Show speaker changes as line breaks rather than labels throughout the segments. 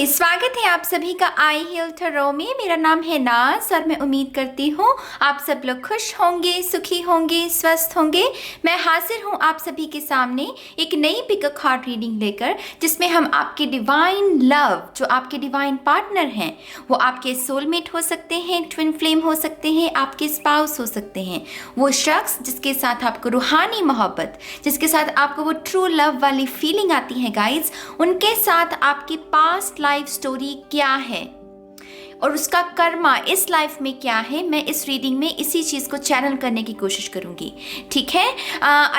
स्वागत है आप सभी का आई हील टैरो में। मेरा नाम है नाज और मैं उम्मीद करती हूँ आप सब लोग खुश होंगे, सुखी होंगे, स्वस्थ होंगे। मैं हाजिर हूँ आप सभी के सामने एक नई पिकअप कार्ड रीडिंग लेकर, जिसमें हम आपके डिवाइन लव, जो आपके डिवाइन पार्टनर हैं, वो आपके सोलमेट हो सकते हैं, ट्विन फ्लेम हो सकते हैं, आपके स्पाउस हो सकते हैं, वो शख्स जिसके साथ आपको रूहानी मोहब्बत, जिसके साथ आपको वो ट्रू लव वाली फीलिंग आती है गाइज, उनके साथ आपकी पास्ट लाइफ स्टोरी क्या है और उसका कर्मा इस लाइफ में क्या है। मैं इस रीडिंग में इसी चीज़ को चैनल करने की कोशिश करूंगी, ठीक है।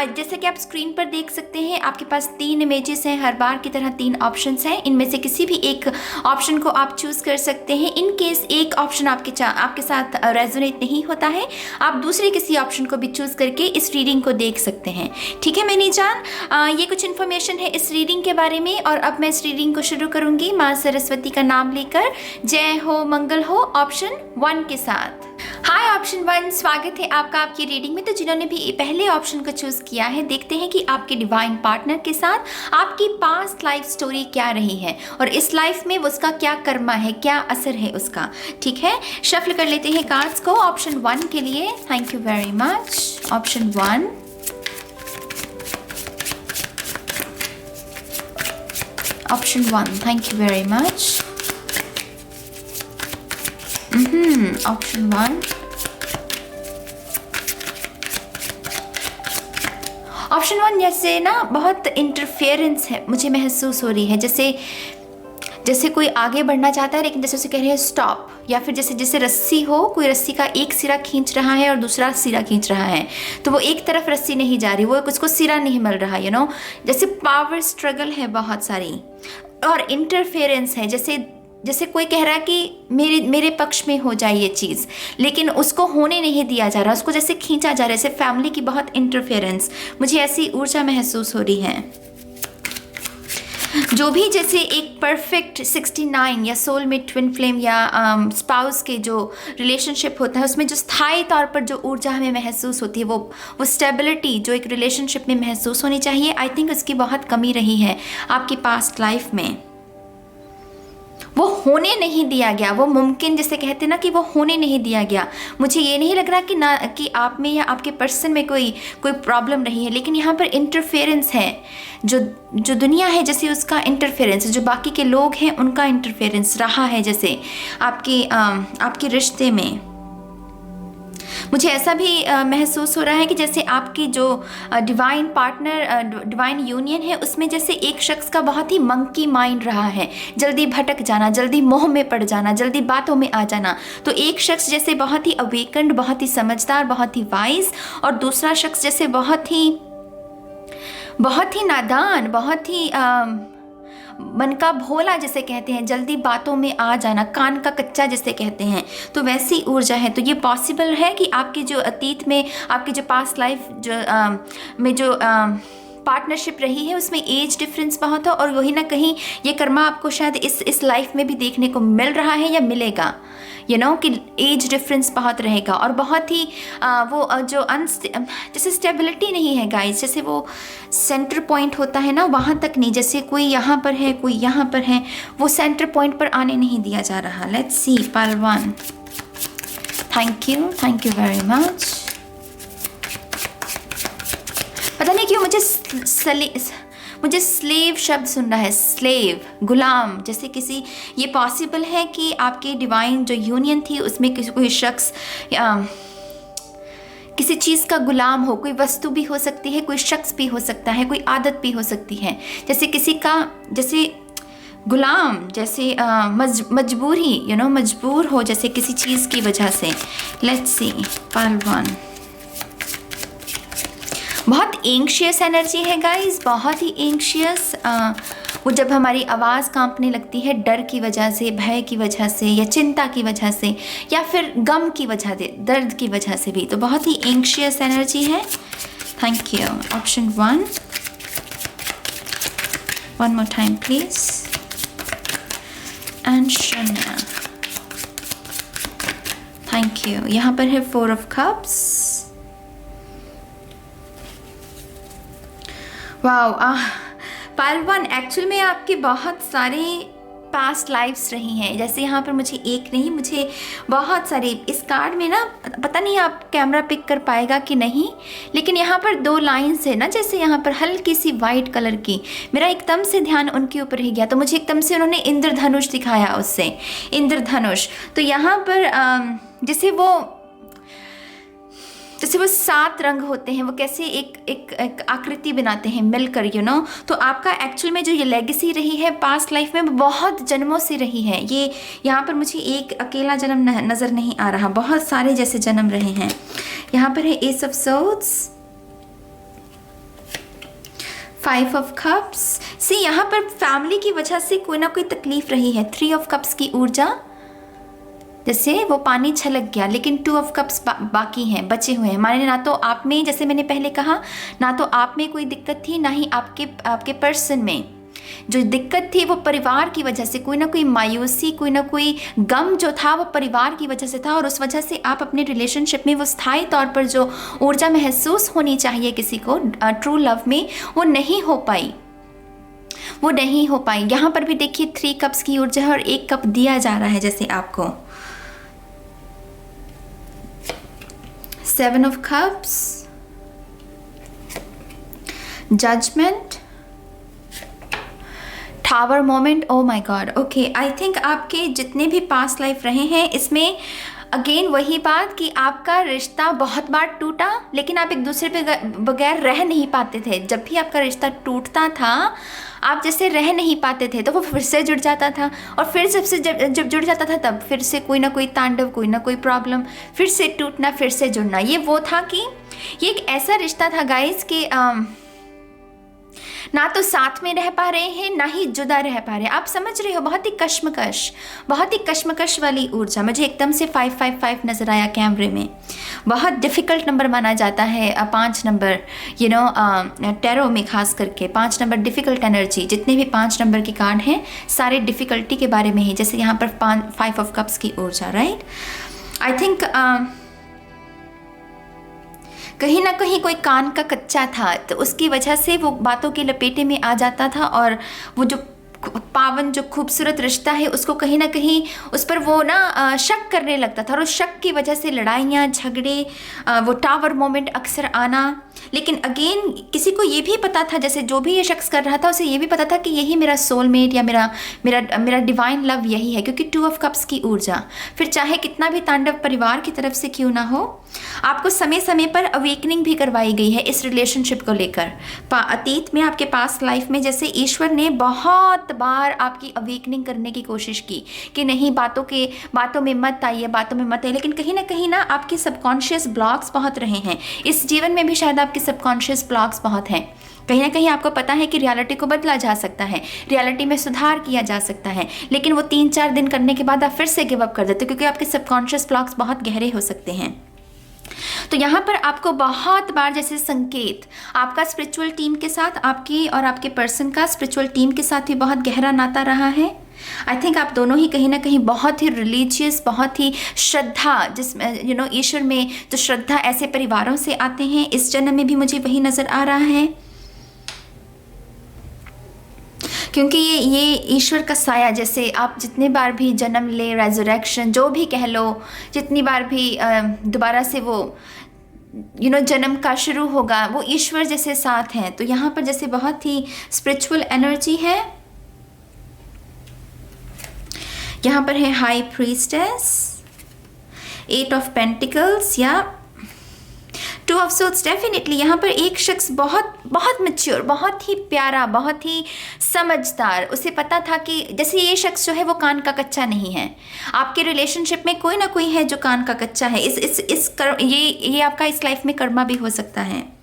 जैसे कि आप स्क्रीन पर देख सकते हैं, आपके पास 3 इमेजेस हैं, हर बार की तरह 3 ऑप्शंस हैं। इनमें से किसी भी एक ऑप्शन को आप चूज़ कर सकते हैं। इन केस एक ऑप्शन आपके साथ रेजोनेट नहीं होता है, आप दूसरे किसी ऑप्शन को भी चूज़ करके इस रीडिंग को देख सकते हैं, ठीक है मेरी जान। ये कुछ इन्फॉर्मेशन है इस रीडिंग के बारे में और अब मैं इस रीडिंग को शुरू करूंगी माँ सरस्वती का नाम लेकर। जय हो मंगल हो ऑप्शन 1 के साथ। हाय ऑप्शन 1, स्वागत है आपका आपकी रीडिंग में। तो जिन्होंने भी पहले ऑप्शन को चूज किया है, देखते हैं कि आपके डिवाइन पार्टनर के साथ आपकी पास्ट लाइफ स्टोरी क्या रही है और इस लाइफ में उसका क्या कर्मा है, क्या असर है उसका, ठीक है। शफल कर लेते हैं कार्ड्स को ऑप्शन 1 के लिए। Thank you very much option 1। Option 1, thank you very much. Option 1। Option 1 जैसे ना बहुत इंटरफेरेंस है मुझे महसूस हो रही है, जैसे कोई आगे बढ़ना चाहता है लेकिन जैसे उसे कह रहे हैं स्टॉप, या फिर जैसे रस्सी हो, कोई रस्सी का एक सिरा खींच रहा है और दूसरा सिरा खींच रहा है, तो वो एक तरफ रस्सी नहीं जा रही, वो उसको सिरा नहीं मिल रहा, जैसे पावर स्ट्रगल है बहुत सारी और इंटरफेरेंस है। जैसे कोई कह रहा है कि मेरे पक्ष में हो जाए ये चीज़, लेकिन उसको होने नहीं दिया जा रहा, उसको जैसे खींचा जा रहा है, जैसे फैमिली की बहुत इंटरफेरेंस, मुझे ऐसी ऊर्जा महसूस हो रही है। जो भी जैसे एक परफेक्ट 69 या सोलमेट, ट्विन फ्लेम या स्पाउस के जो रिलेशनशिप होता है, उसमें जो स्थायी तौर पर जो ऊर्जा हमें महसूस होती है, वो स्टेबिलिटी जो एक रिलेशनशिप में महसूस होनी चाहिए, आई थिंक उसकी बहुत कमी रही है आपकी पास्ट लाइफ में। वो होने नहीं दिया गया, वो मुमकिन जिसे कहते हैं ना कि वो होने नहीं दिया गया। मुझे ये नहीं लग रहा कि आप में या आपके पर्सन में कोई प्रॉब्लम रही है, लेकिन यहाँ पर इंटरफेरेंस है, जो दुनिया है जैसे उसका इंटरफेरेंस, जो बाकी के लोग हैं उनका इंटरफेरेंस रहा है, जैसे आपके रिश्ते में। मुझे ऐसा भी महसूस हो रहा है कि जैसे आपकी जो डिवाइन पार्टनर, डिवाइन यूनियन है, उसमें जैसे एक शख्स का बहुत ही मंकी माइंड रहा है, जल्दी भटक जाना, जल्दी मोह में पड़ जाना, जल्दी बातों में आ जाना। तो एक शख्स जैसे बहुत ही अवेकन्ड, बहुत ही समझदार, बहुत ही वाइज, और दूसरा शख्स जैसे बहुत ही नादान, बहुत ही मन का भोला जिसे कहते हैं, जल्दी बातों में आ जाना, कान का कच्चा जिसे कहते हैं, तो वैसी ऊर्जा है। तो ये पॉसिबल है कि आपके जो अतीत में, आपकी जो पास्ट लाइफ में जो पार्टनरशिप रही है, उसमें एज डिफरेंस बहुत हो, और वही ना कहीं ये कर्मा आपको शायद इस लाइफ में भी देखने को मिल रहा है या मिलेगा, कि एज डिफरेंस बहुत रहेगा और बहुत ही जैसे स्टेबिलिटी नहीं है गाइस, जैसे वो सेंटर पॉइंट होता है ना, वहाँ तक नहीं, जैसे कोई यहाँ पर है, कोई यहाँ पर है, वो सेंटर पॉइंट पर आने नहीं दिया जा रहा। Let's see Pal 1। Thank you very much. पता नहीं क्यों मुझे स्लेव शब्द सुन रहा है, स्लेव, गुलाम, जैसे किसी, ये पॉसिबल है कि आपकी डिवाइन जो यूनियन थी उसमें कोई शख्स किसी चीज़ का गुलाम हो, कोई वस्तु भी हो सकती है, कोई शख्स भी हो सकता है, कोई आदत भी हो सकती है, जैसे किसी का जैसे गुलाम, जैसे मजबूरी, मजबूर हो जैसे किसी चीज़ की वजह से। लेट्स सी पाल 1। बहुत एंग्शियस एनर्जी है गाइस, बहुत ही एंग्शियस। वो जब हमारी आवाज़ कांपने लगती है डर की वजह से, भय की वजह से, या चिंता की वजह से, या फिर गम की वजह से, दर्द की वजह से भी, तो बहुत ही एंग्शियस एनर्जी है। Thank you option 1। One more time please. And शन्या, थैंक यू। यहाँ पर है 4 ऑफ कप्स। वाओ, पाल 1 एक्चुअल में आपके बहुत सारे पास्ट लाइफ्स रही हैं। जैसे यहाँ पर मुझे एक नहीं, मुझे बहुत सारे, इस कार्ड में ना पता नहीं आप कैमरा पिक कर पाएगा कि नहीं, लेकिन यहाँ पर 2 लाइन्स है ना, जैसे यहाँ पर हल्की सी वाइट कलर की, मेरा एकदम से ध्यान उनके ऊपर ही गया, तो मुझे एकदम से उन्होंने इंद्रधनुष दिखाया, उससे इंद्रधनुष। तो यहाँ पर जैसे वो 7 रंग होते हैं, वो कैसे एक आकृति बनाते हैं मिलकर, तो आपका एक्चुअल में जो ये लेगेसी रही है पास्ट लाइफ में बहुत जन्मों से रही है। ये यहाँ पर मुझे एक अकेला जन्म नज़र नहीं आ रहा, बहुत सारे जैसे जन्म रहे हैं। यहाँ पर है ace of swords, 5 of cups. See यहाँ पर फैमिली की वजह से कोई ना कोई तकलीफ रही है। 3 ऑफ कप्स की ऊर्जा, जैसे वो पानी छलक गया, लेकिन 2 ऑफ कप्स बाकी हैं, बचे हुए हैं। माने ना तो आप में, जैसे मैंने पहले कहा, ना तो आप में कोई दिक्कत थी, ना ही आपके पर्सन में। जो दिक्कत थी वो परिवार की वजह से, कोई ना कोई मायूसी, कोई ना कोई गम जो था वो परिवार की वजह से था, और उस वजह से आप अपने रिलेशनशिप में वो स्थायी तौर पर जो ऊर्जा महसूस होनी चाहिए किसी को ट्रू लव में, वो नहीं हो पाई। यहाँ पर भी देखिए 3 कप्स की ऊर्जा है और 1 कप दिया जा रहा है जैसे आपको। 7 of cups, judgment, tower moment. Oh my God, okay, I think आपके जितने भी पास्ट लाइफ रहे हैं, इसमें अगेन वही बात कि आपका रिश्ता बहुत बार टूटा, लेकिन आप एक दूसरे पे बगैर रह नहीं पाते थे। जब भी आपका रिश्ता टूटता था, आप जैसे रह नहीं पाते थे, तो वो फिर से जुड़ जाता था, और फिर जब जुड़ जाता था तब फिर से कोई ना कोई तांडव, कोई ना कोई प्रॉब्लम, फिर से टूटना, फिर से जुड़ना। ये वो था कि ये एक ऐसा रिश्ता था गाइस कि ना तो साथ में रह पा रहे हैं, ना ही जुदा रह पा रहे हैं। आप समझ रहे हो, बहुत ही कश्मकश वाली ऊर्जा। मुझे एकदम से 555 नज़र आया कैमरे में। बहुत डिफ़िकल्ट नंबर माना जाता है 5 नंबर, टैरो में खास करके 5 नंबर डिफ़िकल्ट एनर्जी। जितने भी 5 नंबर के कार्ड हैं सारे डिफ़िकल्टी के बारे में ही, जैसे यहाँ पर 5 ऑफ कप्स की ऊर्जा, राइट। आई थिंक कहीं ना कहीं कोई कान का कच्चा था, तो उसकी वजह से वो बातों के लपेटे में आ जाता था, और वो जो पावन जो खूबसूरत रिश्ता है उसको कहीं ना कहीं उस पर वो ना शक करने लगता था, और उस शक की वजह से लड़ाइयाँ, झगड़े, वो टावर मोमेंट अक्सर आना। लेकिन अगेन किसी को ये भी पता था, जैसे जो भी ये शख्स कर रहा था उसे ये भी पता था कि यही मेरा सोलमेट या मेरा डिवाइन लव यही है, क्योंकि 2 ऑफ कप्स की ऊर्जा। फिर चाहे कितना भी तांडव परिवार की तरफ से क्यों ना हो, आपको समय समय पर अवेकनिंग भी करवाई गई है इस रिलेशनशिप को लेकर। अतीत में आपके पास लाइफ में जैसे ईश्वर ने बहुत बार आपकी अवेकनिंग करने की कोशिश की कि नहीं, बातों में मत आइए, लेकिन कहीं ना आपके सबकॉन्शियस ब्लॉक्स बहुत रहे हैं। इस जीवन में भी शायद आपके सबकॉन्शियस ब्लॉक्स बहुत हैं। कहीं ना कहीं आपको पता है कि रियलिटी को बदला जा सकता है, रियलिटी में सुधार किया जा सकता है, लेकिन वो 3-4 दिन करने के बाद आप फिर से गिव अप कर देते हो, क्योंकि आपके सबकॉन्शियस ब्लॉक्स बहुत गहरे हो सकते हैं। तो यहाँ पर आपको बहुत बार जैसे संकेत, आपका स्पिरिचुअल टीम के साथ, आपकी और आपके पर्सन का स्पिरिचुअल टीम के साथ भी बहुत गहरा नाता रहा है। आई थिंक आप दोनों ही कहीं ना कहीं बहुत ही रिलीजियस, बहुत ही श्रद्धा, जिसमें ईश्वर में जो श्रद्धा ऐसे परिवारों से आते हैं, इस जन्म में भी मुझे वही नज़र आ रहा है, क्योंकि ये ईश्वर का साया। जैसे आप जितने बार भी जन्म ले, रेजरेक्शन जो भी कह लो, जितनी बार भी दोबारा से वो जन्म का शुरू होगा, वो ईश्वर जैसे साथ हैं। तो यहाँ पर जैसे बहुत ही स्पिरिचुअल एनर्जी है। यहाँ पर है हाई प्रीस्टेस, 8 ऑफ पेंटिकल्स या 2 ऑफ सोर्ड्स। डेफिनेटली यहाँ पर एक शख्स बहुत मैच्योर, बहुत ही प्यारा, बहुत ही समझदार, उसे पता था कि जैसे ये शख्स जो है वो कान का कच्चा नहीं है। आपके रिलेशनशिप में कोई ना कोई है जो कान का कच्चा है। ये आपका इस लाइफ में कर्मा भी हो सकता है,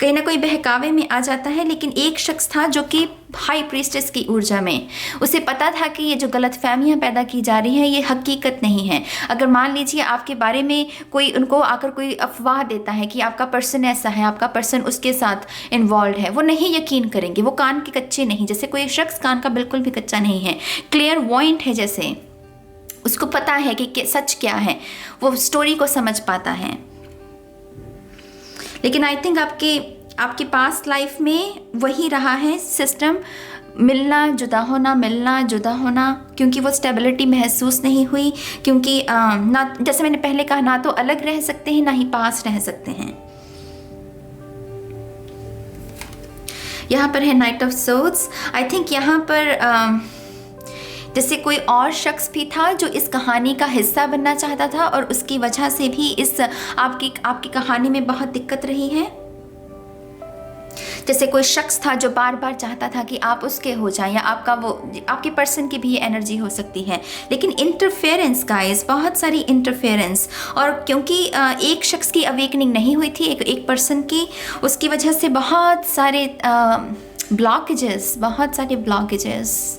कहीं ना कोई बहकावे में आ जाता है। लेकिन एक शख्स था जो कि हाई प्रीस्टेस की ऊर्जा में, उसे पता था कि ये जो गलत फहमियाँ पैदा की जा रही हैं ये हकीकत नहीं है। अगर मान लीजिए आपके बारे में कोई उनको आकर कोई अफवाह देता है कि आपका पर्सन ऐसा है, आपका पर्सन उसके साथ इन्वॉल्व है, वो नहीं यकीन करेंगे। वो कान के कच्चे नहीं, जैसे कोई शख्स कान का बिल्कुल भी कच्चा नहीं है, क्लियर वॉइंट है, जैसे उसको पता है कि सच क्या है, वो स्टोरी को समझ पाता है। लेकिन आई थिंक आपके पास्ट लाइफ में वही रहा है सिस्टम। मिलना जुदा होना, मिलना जुदा होना, क्योंकि वो स्टेबिलिटी महसूस नहीं हुई, क्योंकि ना, जैसे मैंने पहले कहा, ना तो अलग रह सकते हैं ना ही पास रह सकते हैं। यहाँ पर है night of swords. I think यहाँ पर जैसे कोई और शख्स भी था जो इस कहानी का हिस्सा बनना चाहता था और उसकी वजह से भी इस आपकी कहानी में बहुत दिक्कत रही है। जैसे कोई शख्स था जो बार बार चाहता था कि आप उसके हो जाएं, या आपके पर्सन की भी ये एनर्जी हो सकती है। लेकिन इंटरफेरेंस गाइस, बहुत सारी इंटरफेरेंस, और क्योंकि एक शख्स की अवेकनिंग नहीं हुई थी, एक पर्सन की, उसकी वजह से बहुत सारे ब्लॉकेजेस, बहुत सारे ब्लॉकेजेस।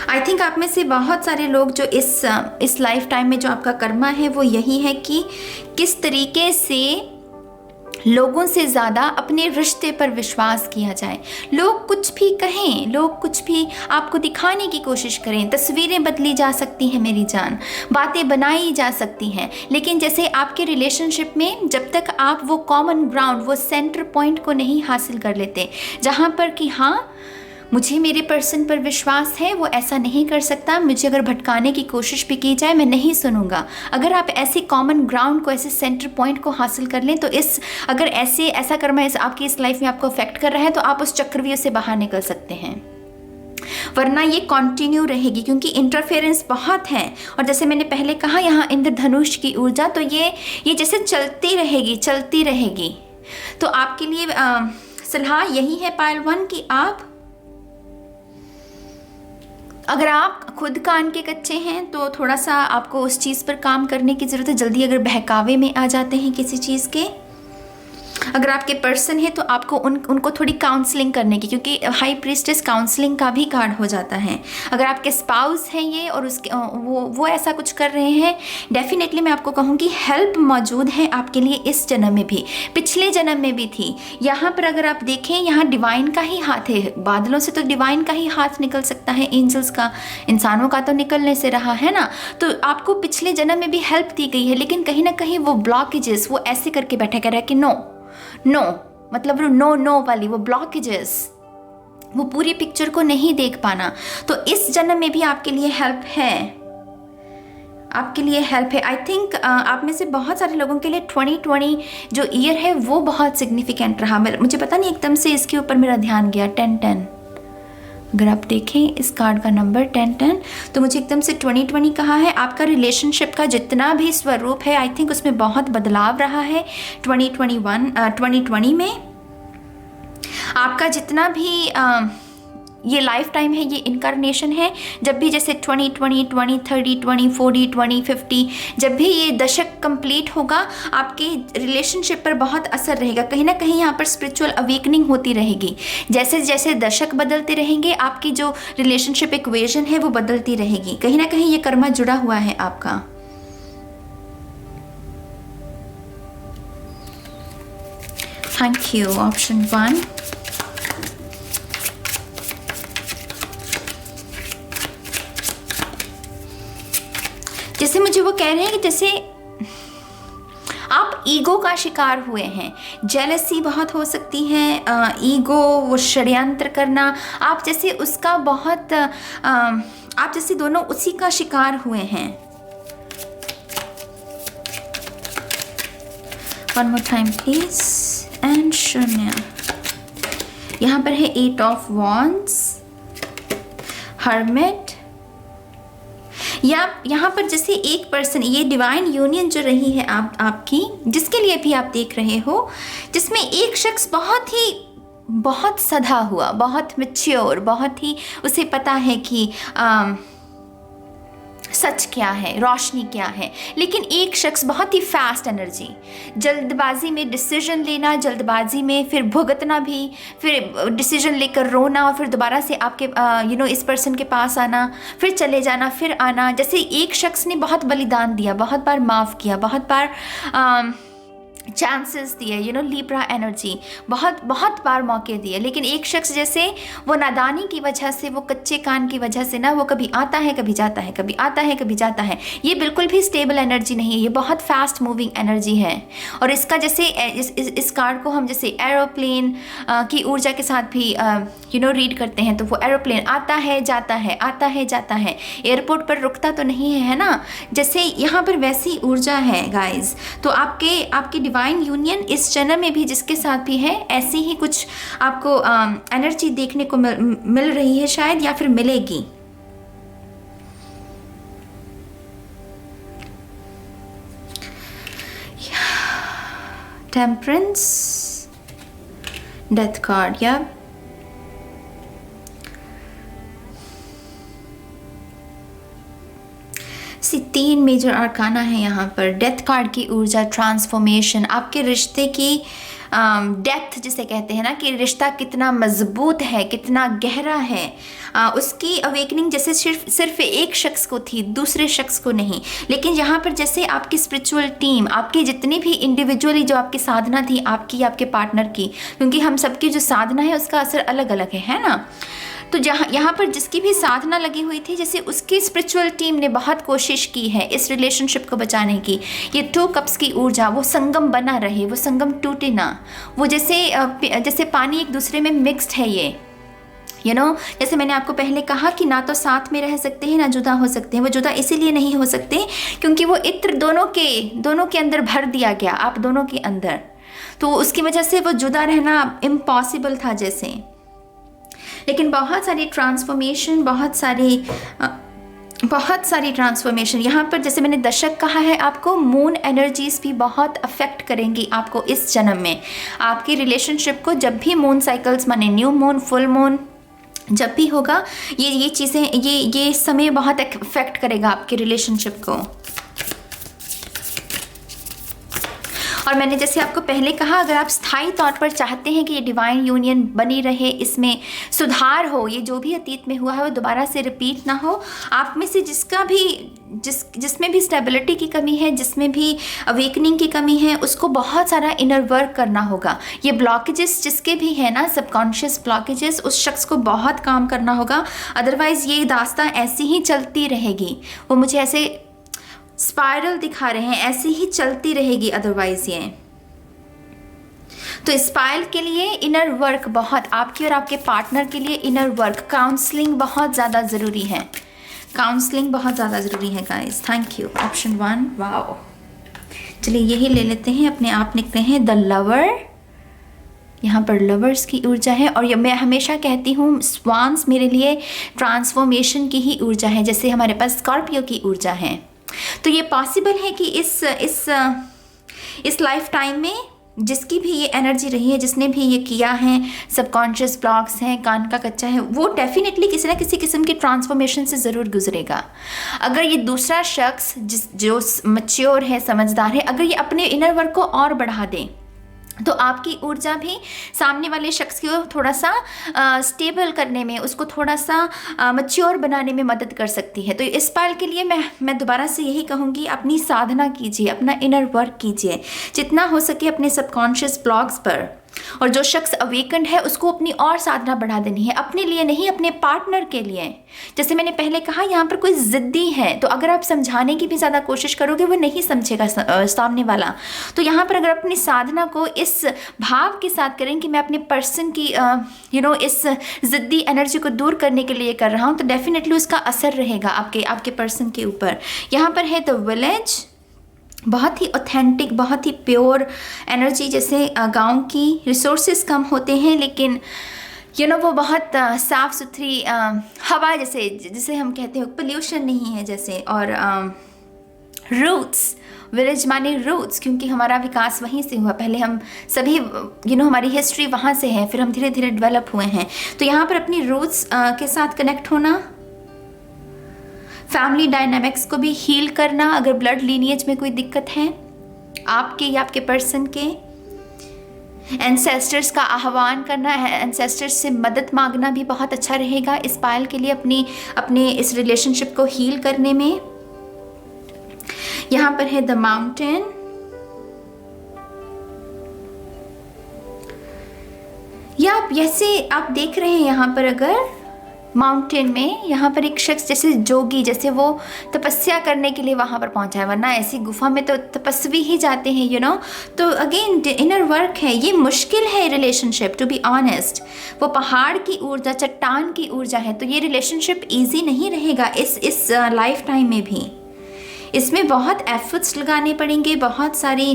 आई थिंक आप में से बहुत सारे लोग जो इस लाइफ टाइम में जो आपका कर्मा है वो यही है कि किस तरीके से लोगों से ज़्यादा अपने रिश्ते पर विश्वास किया जाए। लोग कुछ भी कहें, लोग कुछ भी आपको दिखाने की कोशिश करें, तस्वीरें बदली जा सकती हैं मेरी जान, बातें बनाई जा सकती हैं, लेकिन जैसे आपके रिलेशनशिप में जब तक आप वो कॉमन ग्राउंड, वो सेंटर पॉइंट को नहीं हासिल कर लेते, जहाँ पर कि हाँ मुझे मेरे पर्सन पर विश्वास है, वो ऐसा नहीं कर सकता, मुझे अगर भटकाने की कोशिश भी की जाए मैं नहीं सुनूंगा। अगर आप ऐसे कॉमन ग्राउंड को, ऐसे सेंटर पॉइंट को हासिल कर लें तो अगर ऐसा कर्म आपकी इस लाइफ में आपको अफेक्ट कर रहा है तो आप उस चक्रव्यूह से बाहर निकल सकते हैं, वरना ये कंटिन्यू रहेगी, क्योंकि इंटरफेरेंस बहुत है। और जैसे मैंने पहले कहा, यहाँ इंद्रधनुष की ऊर्जा, तो ये जैसे चलती रहेगी। तो आपके लिए सलाह यही है पायल 1 कि अगर आप खुद कान के कच्चे हैं तो थोड़ा सा आपको उस चीज़ पर काम करने की ज़रूरत है। जल्दी अगर बहकावे में आ जाते हैं किसी चीज़ के, अगर आपके पर्सन है तो आपको उनको थोड़ी काउंसलिंग करने की, क्योंकि हाई प्रीस्टेस काउंसलिंग का भी कार्ड हो जाता है। अगर आपके स्पाउस हैं ये और उसके वो ऐसा कुछ कर रहे हैं, डेफिनेटली मैं आपको कहूँगी हेल्प मौजूद है आपके लिए इस जन्म में भी, पिछले जन्म में भी थी। यहाँ पर अगर आप देखें, यहाँ डिवाइन का ही हाथ है, बादलों से तो डिवाइन का ही हाथ निकल सकता है, एंजल्स का, इंसानों का तो निकलने से रहा है ना। तो आपको पिछले जन्म में भी हेल्प दी गई है, लेकिन कहीं ना कहीं वो ब्लॉकेजेस, वो ऐसे करके बैठा कर रहा है कि नो, मतलब नो वाली वो ब्लॉकेजेस, वो पूरी पिक्चर को नहीं देख पाना। तो इस जन्म में भी आपके लिए हेल्प है, आपके लिए हेल्प है। आई थिंक आप में से बहुत सारे लोगों के लिए 2020 जो ईयर है वो बहुत सिग्निफिकेंट रहा। मुझे पता नहीं, एकदम से इसके ऊपर मेरा ध्यान गया 1010। अगर आप देखें इस कार्ड का नंबर 1010, तो मुझे एकदम से 2020 कहा है। आपका रिलेशनशिप का जितना भी स्वरूप है, आई थिंक उसमें बहुत बदलाव रहा है 2020 में। आपका जितना भी ये लाइफ टाइम है, ये इनकारनेशन है। जब भी जैसे 2020, 2030, 2040, 2050, जब भी ये दशक कंप्लीट होगा, आपके रिलेशनशिप पर बहुत असर रहेगा। कहीं ना कहीं यहाँ पर स्पिरिचुअल अवेकनिंग होती रहेगी। जैसे जैसे दशक बदलते रहेंगे, आपकी जो रिलेशनशिप इक्वेशन है वो बदलती रहेगी। कहीं ना कहीं ये कर्मा जुड़ा हुआ है आपका। Thank you option 1। जैसे मुझे वो कह रहे हैं कि जैसे आप ईगो का शिकार हुए हैं, जेलसी बहुत हो सकती है, ईगो, वो षड्यंत्र करना, आप जैसे उसका बहुत आप जैसे दोनों उसी का शिकार हुए हैं। One more time please. And शून्य, यहाँ पर है 8 ऑफ वॉन्ड्स, हर्मिट, या यहाँ पर जैसे एक पर्सन, ये डिवाइन यूनियन जो रही है आपकी, जिसके लिए भी आप देख रहे हो, जिसमें एक शख्स बहुत सधा हुआ, बहुत मैच्योर, बहुत ही उसे पता है कि सच क्या है, रोशनी क्या है। लेकिन एक शख्स बहुत ही फास्ट एनर्जी, जल्दबाजी में डिसीजन लेना, जल्दबाजी में फिर भुगतना भी, फिर डिसीजन लेकर रोना और फिर दोबारा से आपके इस पर्सन के पास आना, फिर चले जाना, फिर आना। जैसे एक शख्स ने बहुत बलिदान दिया, बहुत बार माफ़ किया, बहुत बार चांसेस दिए, लिब्रा एनर्जी, बहुत बहुत बार मौके दिए, लेकिन एक शख्स जैसे वो नादानी की वजह से, वो कच्चे कान की वजह से ना, वो कभी आता है कभी जाता है, कभी आता है कभी जाता है। ये बिल्कुल भी स्टेबल एनर्जी नहीं है, ये बहुत फास्ट मूविंग एनर्जी है। और इसका जैसे इस कार्ड को हम जैसे एरोप्लेन की ऊर्जा के साथ भी रीड करते हैं, तो वो एरोप्लेन आता है जाता है, आता है जाता है, एयरपोर्ट पर रुकता तो नहीं है ना, जैसे यहाँ पर वैसी ऊर्जा है गाइज। तो आपकी डिवाइन यूनियन इस जन्म में भी जिसके साथ भी है, ऐसी ही कुछ आपको एनर्जी देखने को मिल रही है शायद, या फिर मिलेगी। टेम्परेंस, डेथ कार्ड, या तीन मेजर आर्काना है यहाँ पर। डेथ कार्ड की ऊर्जा, ट्रांसफॉर्मेशन, आपके रिश्ते की डेथ जिसे कहते हैं ना, कि रिश्ता कितना मजबूत है, कितना गहरा है, उसकी अवेकनिंग जैसे सिर्फ एक शख्स को थी, दूसरे शख्स को नहीं। लेकिन यहाँ पर जैसे आपकी स्पिरिचुअल टीम, आपकी जितनी भी इंडिविजुअली जो आपकी साधना थी, आपकी, आपके पार्टनर की, क्योंकि हम सबकी जो साधना है उसका असर अलग अलग है ना। तो यहाँ पर जिसकी भी साधना लगी हुई थी, जैसे उसकी स्पिरिचुअल टीम ने बहुत कोशिश की है इस रिलेशनशिप को बचाने की। ये 2 कप्स की ऊर्जा, वो संगम बना रहे, वो संगम टूटे ना, वो जैसे पानी एक दूसरे में मिक्स्ड है ये, जैसे मैंने आपको पहले कहा कि ना तो साथ में रह सकते हैं ना जुदा हो सकते हैं। वो जुदा इसीलिए नहीं हो सकते क्योंकि वो इत्र दोनों के अंदर भर दिया गया, आप दोनों के अंदर, तो उसकी वजह से वो जुदा रहना इम्पॉसिबल था जैसे। लेकिन बहुत सारी ट्रांसफॉर्मेशन, बहुत सारी ट्रांसफॉर्मेशन यहाँ पर, जैसे मैंने दशक कहा है आपको, मून एनर्जीज भी बहुत अफेक्ट करेंगी आपको इस जन्म में। आपकी रिलेशनशिप को जब भी मून साइकिल्स, माने न्यू मून, फुल मून जब भी होगा, ये चीज़ें, ये समय बहुत अफेक्ट करेगा आपके रिलेशनशिप को। और मैंने जैसे आपको पहले कहा, अगर आप स्थायी तौर पर चाहते हैं कि ये डिवाइन यूनियन बनी रहे, इसमें सुधार हो, ये जो भी अतीत में हुआ है वो दोबारा से रिपीट ना हो, आप में से जिसमें भी स्टेबिलिटी की कमी है, जिसमें भी अवेकनिंग की कमी है, उसको बहुत सारा इनर वर्क करना होगा। ये ब्लॉकेजेस जिसके भी है ना, सबकॉन्शियस ब्लॉकेजेस, उस शख्स को बहुत काम करना होगा, अदरवाइज़ ये दास्तां ऐसी ही चलती रहेगी। वो मुझे ऐसे स्पाइरल दिखा रहे हैं, ऐसे ही चलती रहेगी अदरवाइज ये। तो स्पाइरल के लिए इनर वर्क बहुत, आपकी और आपके पार्टनर के लिए इनर वर्क, काउंसलिंग बहुत ज़्यादा ज़रूरी है, काउंसलिंग बहुत ज़्यादा ज़रूरी है guys. Thank you. Option 1, wow. चलिए यही ले लेते हैं, अपने आप निकले हैं द लवर। यहाँ पर लवर्स की ऊर्जा है, और ये मैं हमेशा कहती हूँ, स्वान्स मेरे लिए ट्रांसफॉर्मेशन की ही ऊर्जा है, जैसे हमारे पास स्कॉर्पियो की ऊर्जा है। तो ये पॉसिबल है कि इस लाइफ टाइम में जिसकी भी ये एनर्जी रही है, जिसने भी ये किया है, सबकॉन्शियस ब्लॉक्स हैं, कान का कच्चा है, वो डेफिनेटली किसी ना किसी किस्म की ट्रांसफॉर्मेशन से ज़रूर गुजरेगा। अगर ये दूसरा शख्स जो मैच्योर है, समझदार है, अगर ये अपने इनर वर्क को और बढ़ा दे, तो आपकी ऊर्जा भी सामने वाले शख्स को थोड़ा सा स्टेबल करने में, उसको थोड़ा सा मैच्योर बनाने में मदद कर सकती है। तो इस पल के लिए मैं दोबारा से यही कहूँगी, अपनी साधना कीजिए, अपना इनर वर्क कीजिए जितना हो सके अपने सबकॉन्शियस ब्लॉक्स पर। और जो शख्स अवेकन्ड है उसको अपनी और साधना बढ़ा देनी है, अपने लिए नहीं, अपने पार्टनर के लिए। जैसे मैंने पहले कहा, यहाँ पर कोई ज़िद्दी है, तो अगर आप समझाने की भी ज़्यादा कोशिश करोगे, वो नहीं समझेगा सामने वाला। तो यहाँ पर अगर अपनी साधना को इस भाव के साथ करें कि मैं अपने पर्सन की इस ज़िद्दी एनर्जी को दूर करने के लिए कर रहा हूँ, तो डेफिनेटली उसका असर रहेगा आपके पर्सन के ऊपर। यहाँ पर है द विलेज, बहुत ही ऑथेंटिक, बहुत ही प्योर एनर्जी, जैसे गांव की रिसोर्सेज कम होते हैं, लेकिन वो बहुत साफ़ सुथरी हवा, जैसे हम कहते हैं, पोल्यूशन नहीं है जैसे। और रूट्स, विलेज माने रूट्स, क्योंकि हमारा विकास वहीं से हुआ, पहले हम सभी हमारी हिस्ट्री वहाँ से है, फिर हम धीरे धीरे डेवलप हुए हैं। तो यहाँ पर अपनी रूट्स के साथ कनेक्ट होना, फैमिली डायनामिक्स को भी हील करना, अगर ब्लड लीनिएज में कोई दिक्कत है आपके या आपके पर्सन के, एंसेस्टर्स का आह्वान करना है, एंसेस्टर्स से मदद मांगना भी बहुत अच्छा रहेगा इस पायल के लिए, अपने इस रिलेशनशिप को हील करने में। यहाँ पर है द माउंटेन, जैसे आप देख रहे हैं यहाँ पर, अगर माउंटेन में यहाँ पर एक शख्स जैसे जोगी, जैसे वो तपस्या करने के लिए वहाँ पर पहुँचा है, वरना ऐसी गुफा में तो तपस्वी ही जाते हैं, तो अगेन इनर वर्क है, ये मुश्किल है रिलेशनशिप, टू बी ऑनेस्ट। वो पहाड़ की ऊर्जा, चट्टान की ऊर्जा है, तो ये रिलेशनशिप ईजी नहीं रहेगा इस लाइफ टाइम में भी। इसमें बहुत एफर्ट्स लगाने पड़ेंगे, बहुत सारी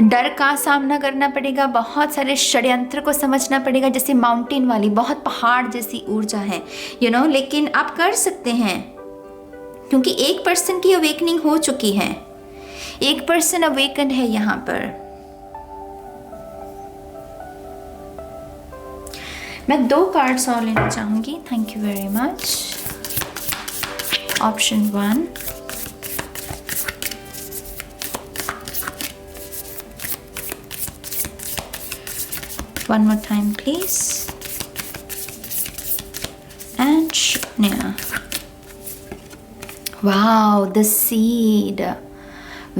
डर का सामना करना पड़ेगा, बहुत सारे षड्यंत्र को समझना पड़ेगा, जैसे माउंटेन वाली बहुत पहाड़ जैसी ऊर्जा है, लेकिन आप कर सकते हैं, क्योंकि एक पर्सन की अवेकनिंग हो चुकी है, एक पर्सन अवेकन है यहाँ पर। मैं 2 कार्ड्स और लेना चाहूंगी। Thank you very much. Option 1, one more time please, and Shuknya. Wow, the seed,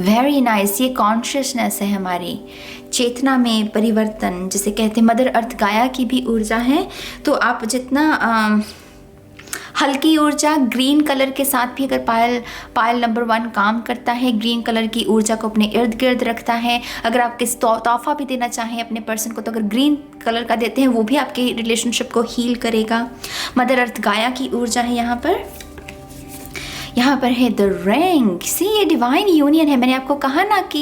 very nice। ये कॉन्शियसनेस है, हमारी चेतना में परिवर्तन, जिसे कहते हैं मदर अर्थ गाया की भी ऊर्जा है। तो आप जितना हल्की ऊर्जा, ग्रीन कलर के साथ भी अगर पायल नंबर 1 काम करता है, ग्रीन कलर की ऊर्जा को अपने इर्द गिर्द रखता है। अगर आप किसी तोहफा भी देना चाहें अपने पर्सन को, तो अगर ग्रीन कलर का देते हैं, वो भी आपके रिलेशनशिप को हील करेगा। मदर अर्थ गाया की ऊर्जा है यहाँ पर। यहाँ पर है द रिंग। सी, ये डिवाइन यूनियन है। मैंने आपको कहा ना कि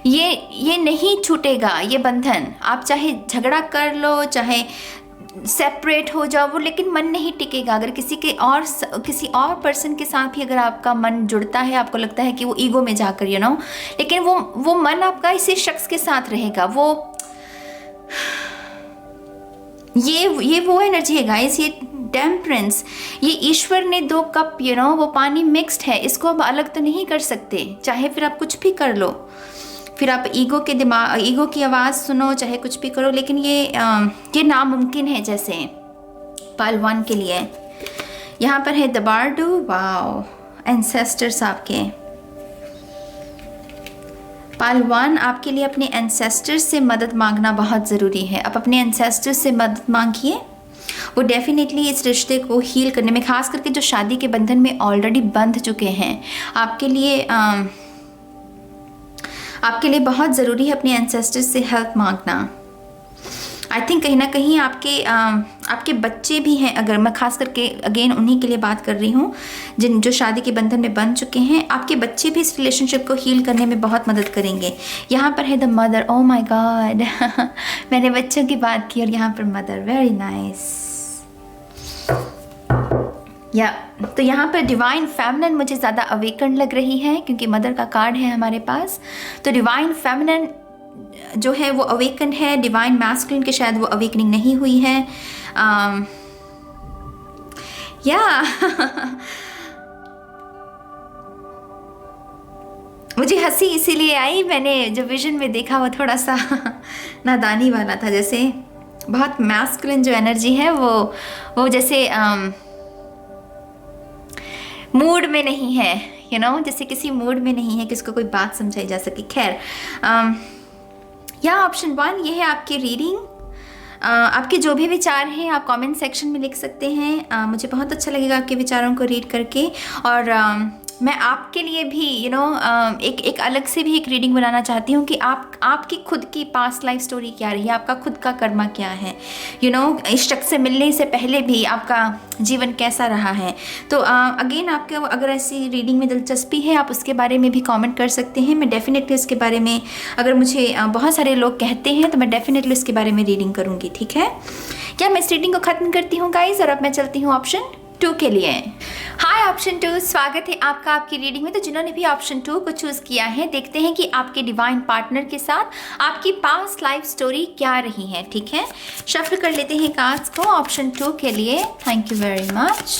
ये नहीं छूटेगा, ये बंधन। आप चाहे झगड़ा कर लो, चाहे सेपरेट हो जाओ, वो लेकिन मन नहीं टिकेगा। अगर किसी और पर्सन के साथ भी अगर आपका मन जुड़ता है, आपको लगता है कि वो ईगो में जाकर लेकिन वो मन आपका इसी शख्स के साथ रहेगा। ये वो एनर्जी है गाइस, ये टेम्परेंस, ये ईश्वर ने 2 कप वो पानी मिक्स्ड है, इसको अब अलग तो नहीं कर सकते। चाहे फिर आप कुछ भी कर लो, फिर आप ईगो की आवाज़ सुनो, चाहे कुछ भी करो, लेकिन ये नामुमकिन है। जैसे पाइल 1 के लिए यहाँ पर है द बार्डू। वाओ, एंसेस्टर्स आपके। पाइल 1 आपके लिए अपने एंसेस्टर्स से मदद मांगना बहुत ज़रूरी है। आप अपने एंसेस्टर्स से मदद मांगिए, वो डेफिनेटली इस रिश्ते को हील करने में, खास करके जो शादी के बंधन में ऑलरेडी बंध चुके हैं, आपके लिए बहुत ज़रूरी है अपने एंसेस्टर्स से हेल्प मांगना। आई थिंक कहीं ना कहीं आपके बच्चे भी हैं, अगर मैं खास करके अगेन उन्हीं के लिए बात कर रही हूँ जो शादी के बंधन में बंध चुके हैं, आपके बच्चे भी इस रिलेशनशिप को हील करने में बहुत मदद करेंगे। यहाँ पर है the mother. Oh my God, मैंने बच्चों की बात की और यहाँ पर मदर। Very nice. तो यहाँ पर डिवाइन फेमिनिन मुझे ज़्यादा अवेकन लग रही है, क्योंकि मदर का कार्ड है हमारे पास। तो डिवाइन फेमिनिन जो है वो अवेकन है। डिवाइन मैस्कुलिन के शायद वो अवेकनिंग नहीं हुई है। मुझे हंसी इसीलिए आई, मैंने जो विजन में देखा वो थोड़ा सा नादानी वाला था। जैसे बहुत मैस्कुलिन जो एनर्जी है वो जैसे मूड में नहीं है, जैसे किसी मूड में नहीं है कि उसको कोई बात समझाई जा सके। खैर, ऑप्शन 1 ये है आपकी रीडिंग। आपके जो भी विचार हैं आप कमेंट सेक्शन में लिख सकते हैं। मुझे बहुत अच्छा लगेगा आपके विचारों को रीड करके। और मैं आपके लिए भी एक अलग से भी एक रीडिंग बनाना चाहती हूँ कि आपकी खुद की पास्ट लाइफ स्टोरी क्या रही है, आपका खुद का कर्मा क्या है, इस शख्स से मिलने से पहले भी आपका जीवन कैसा रहा है। तो अगेन आपके अगर ऐसी रीडिंग में दिलचस्पी है, आप उसके बारे में भी कमेंट कर सकते हैं। मैं डेफिनेटली उसके बारे में, अगर मुझे बहुत सारे लोग कहते हैं तो मैं डेफिनेटली उसके बारे में रीडिंग करूँगी। ठीक है, क्या मैं इस रीडिंग को ख़त्म करती हूँ गाइस, और अब मैं चलती हूँ ऑप्शन 2 के लिए। हाय ऑप्शन 2, स्वागत है आपका आपकी रीडिंग में। तो जिन्होंने भी ऑप्शन 2 को चूज़ किया है, देखते हैं कि आपके डिवाइन पार्टनर के साथ आपकी पास्ट लाइफ स्टोरी क्या रही है। ठीक है, शफल कर लेते हैं कार्ड्स को ऑप्शन 2 के लिए। Thank you very much.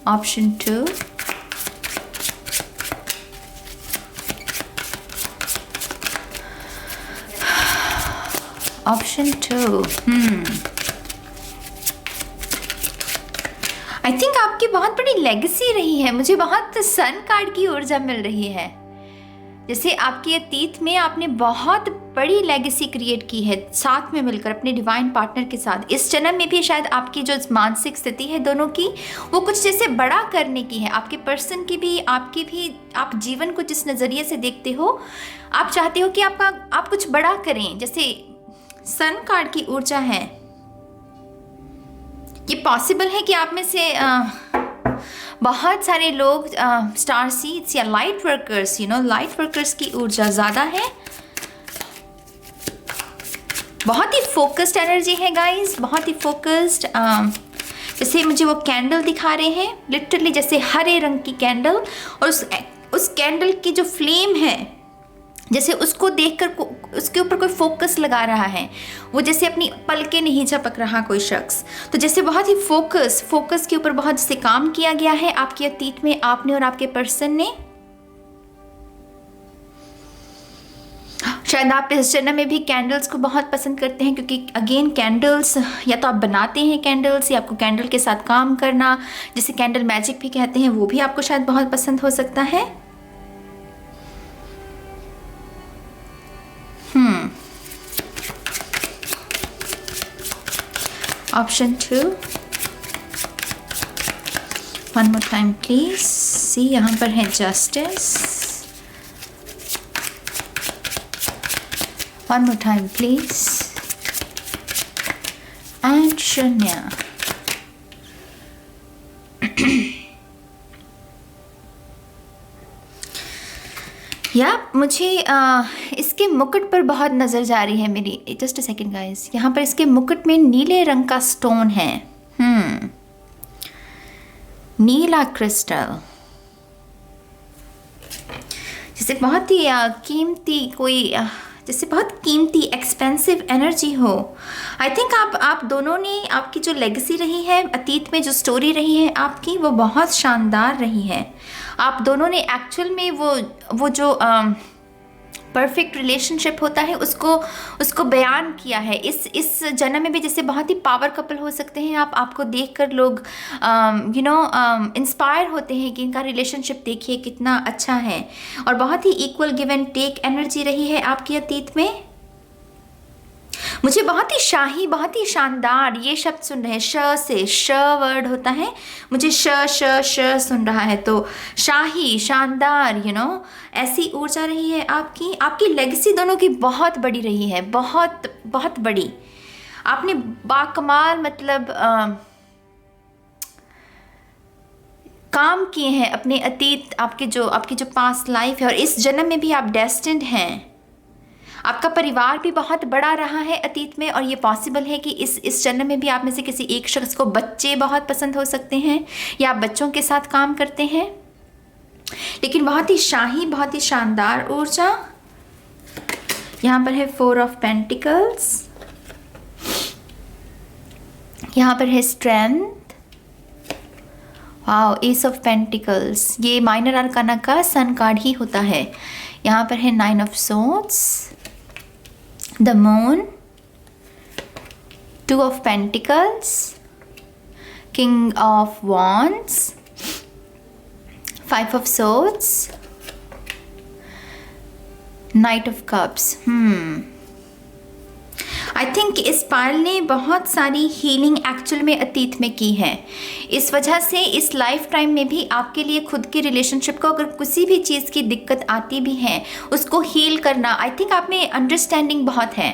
Option 2, option 2। I think आपकी बहुत बड़ी लेगेसी रही है। मुझे बहुत सन कार्ड की ऊर्जा मिल रही है, जैसे आपके अतीत में आपने बहुत बड़ी लेगेसी क्रिएट की है साथ में मिलकर अपने डिवाइन पार्टनर के साथ। इस जन्म में भी शायद आपकी जो मानसिक स्थिति है दोनों की, वो कुछ जैसे बड़ा करने की है, आपके पर्सन की भी, आपकी भी। आप जीवन को जिस नज़रिए से देखते हो, आप चाहते हो कि आप कुछ बड़ा करें। जैसे सन कार्ड की ऊर्जा है, ये पॉसिबल है कि आप में से बहुत सारे लोग स्टार सीड्स या लाइट वर्कर्स, लाइट वर्कर्स की ऊर्जा ज़्यादा है। बहुत ही फोकस्ड एनर्जी है गाइस, बहुत ही फोकस्ड। जैसे मुझे वो कैंडल दिखा रहे हैं, लिटरली जैसे हरे रंग की कैंडल, और उस कैंडल की जो फ्लेम है, जैसे उसको देखकर उसके ऊपर कोई फोकस लगा रहा है, वो जैसे अपनी पलकें नहीं झपक रहा कोई शख्स। तो जैसे बहुत ही फोकस के ऊपर बहुत से काम किया गया है आपके अतीत में, आपने और आपके पर्सन ने। शायद आप इस जन्म में भी कैंडल्स को बहुत पसंद करते हैं, क्योंकि अगेन कैंडल्स या तो आप बनाते हैं कैंडल्स, या आपको कैंडल के साथ काम करना, जिसे कैंडल मैजिक भी कहते हैं, वो भी आपको शायद बहुत पसंद हो सकता है। Option 2, one more time please. See, यहाँ पर है justice. One more time please. And शून्य। या मुझे इसके मुकुट पर बहुत नज़र जा रही है मेरी। जस्ट अ सेकेंड गाइस, यहाँ पर इसके मुकुट में नीले रंग का स्टोन है। नीला क्रिस्टल, जैसे बहुत ही कीमती कोई, जैसे बहुत कीमती एक्सपेंसिव एनर्जी हो। आई थिंक आप दोनों ने, आपकी जो लेगेसी रही है अतीत में, जो स्टोरी रही है आपकी, वो बहुत शानदार रही है। आप दोनों ने एक्चुअल में वो जो परफेक्ट रिलेशनशिप होता है उसको बयान किया है। इस जन्म में भी जैसे बहुत ही पावर कपल हो सकते हैं आप। आपको देखकर लोग इंस्पायर होते हैं कि इनका रिलेशनशिप देखिए कितना अच्छा है, और बहुत ही equal give and take energy रही है आपके अतीत में। मुझे बहुत ही शाही, बहुत ही शानदार ये शब्द सुन रहे हैं, श से, श वर्ड होता है, मुझे श सुन रहा है। तो शाही, शानदार, ऐसी ऊर्जा रही है आपकी लेगेसी दोनों की बहुत बड़ी रही है, बहुत बहुत बड़ी। आपने बाकमाल मतलब काम किए हैं अपने अतीत, आपकी जो पास्ट लाइफ है, और इस जन्म में भी आप डेस्टिन्ड हैं। आपका परिवार भी बहुत बड़ा रहा है अतीत में, और ये पॉसिबल है कि इस जन्म में भी आप में से किसी एक शख्स को बच्चे बहुत पसंद हो सकते हैं, या आप बच्चों के साथ काम करते हैं। लेकिन बहुत ही शाही, बहुत ही शानदार ऊर्जा। यहाँ पर है 4 ऑफ पेंटिकल्स, यहाँ पर है strength, wow, S of pentacles. ये माइनर आर्काना का सन कार्ड ही होता है। यहाँ पर है 9 of swords, the moon, 2 of pentacles, king of wands, 5 of swords, knight of cups। I think इस पायल ने बहुत सारी हीलिंग एक्चुअल में अतीत में की है। इस वजह से इस लाइफ टाइम में भी आपके लिए खुद की रिलेशनशिप को, अगर किसी भी चीज़ की दिक्कत आती भी है, उसको हील करना, आई थिंक आप में अंडरस्टैंडिंग बहुत है।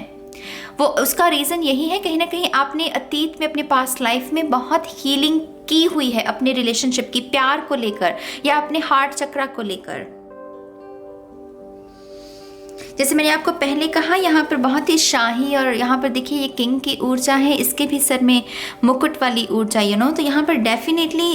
वो उसका रीज़न यही है, कहीं ना कहीं आपने अतीत में, अपने पास्ट लाइफ में बहुत हीलिंग की हुई है अपने रिलेशनशिप की, प्यार को लेकर या अपने हार्ट चक्रा को लेकर। जैसे मैंने आपको पहले कहा, यहाँ पर बहुत ही शाही, और यहाँ पर देखिए ये किंग की ऊर्जा है, इसके भी सर में मुकुट वाली ऊर्जा, तो यहाँ पर डेफिनेटली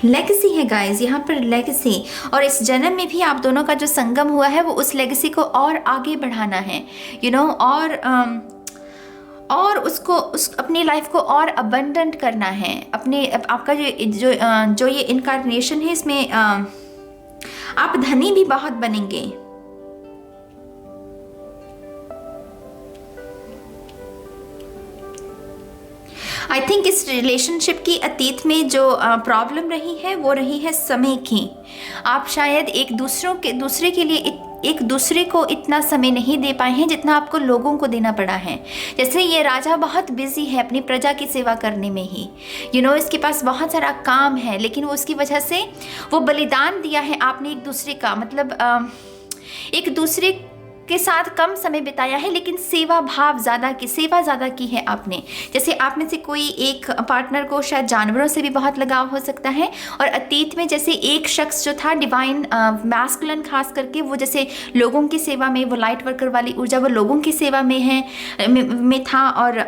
लेगेसी है गाइस, यहाँ पर लेगेसी। और इस जन्म में भी आप दोनों का जो संगम हुआ है, वो उस लेगेसी को और आगे बढ़ाना है, और अपनी लाइफ को और अबंडेंट करना है। आपका जो ये इनकारनेशन है, इसमें आप धनी भी बहुत बनेंगे। आई थिंक इस रिलेशनशिप की अतीत में जो प्रॉब्लम रही है वो रही है समय की। आप शायद एक दूसरे को इतना समय नहीं दे पाए हैं जितना आपको लोगों को देना पड़ा है। जैसे ये राजा बहुत बिजी है अपनी प्रजा की सेवा करने में ही, इसके पास बहुत सारा काम है, लेकिन वो उसकी वजह से वो बलिदान दिया है। आपने एक दूसरे का मतलब एक दूसरे के साथ कम समय बिताया है, लेकिन सेवा ज़्यादा की है आपने। जैसे आप में से कोई एक पार्टनर को शायद जानवरों से भी बहुत लगाव हो सकता है, और अतीत में जैसे एक शख्स जो था डिवाइन मैस्कुलिन खास करके, वो जैसे लोगों की सेवा में, वो लाइट वर्कर वाली ऊर्जा वो लोगों की सेवा में था, और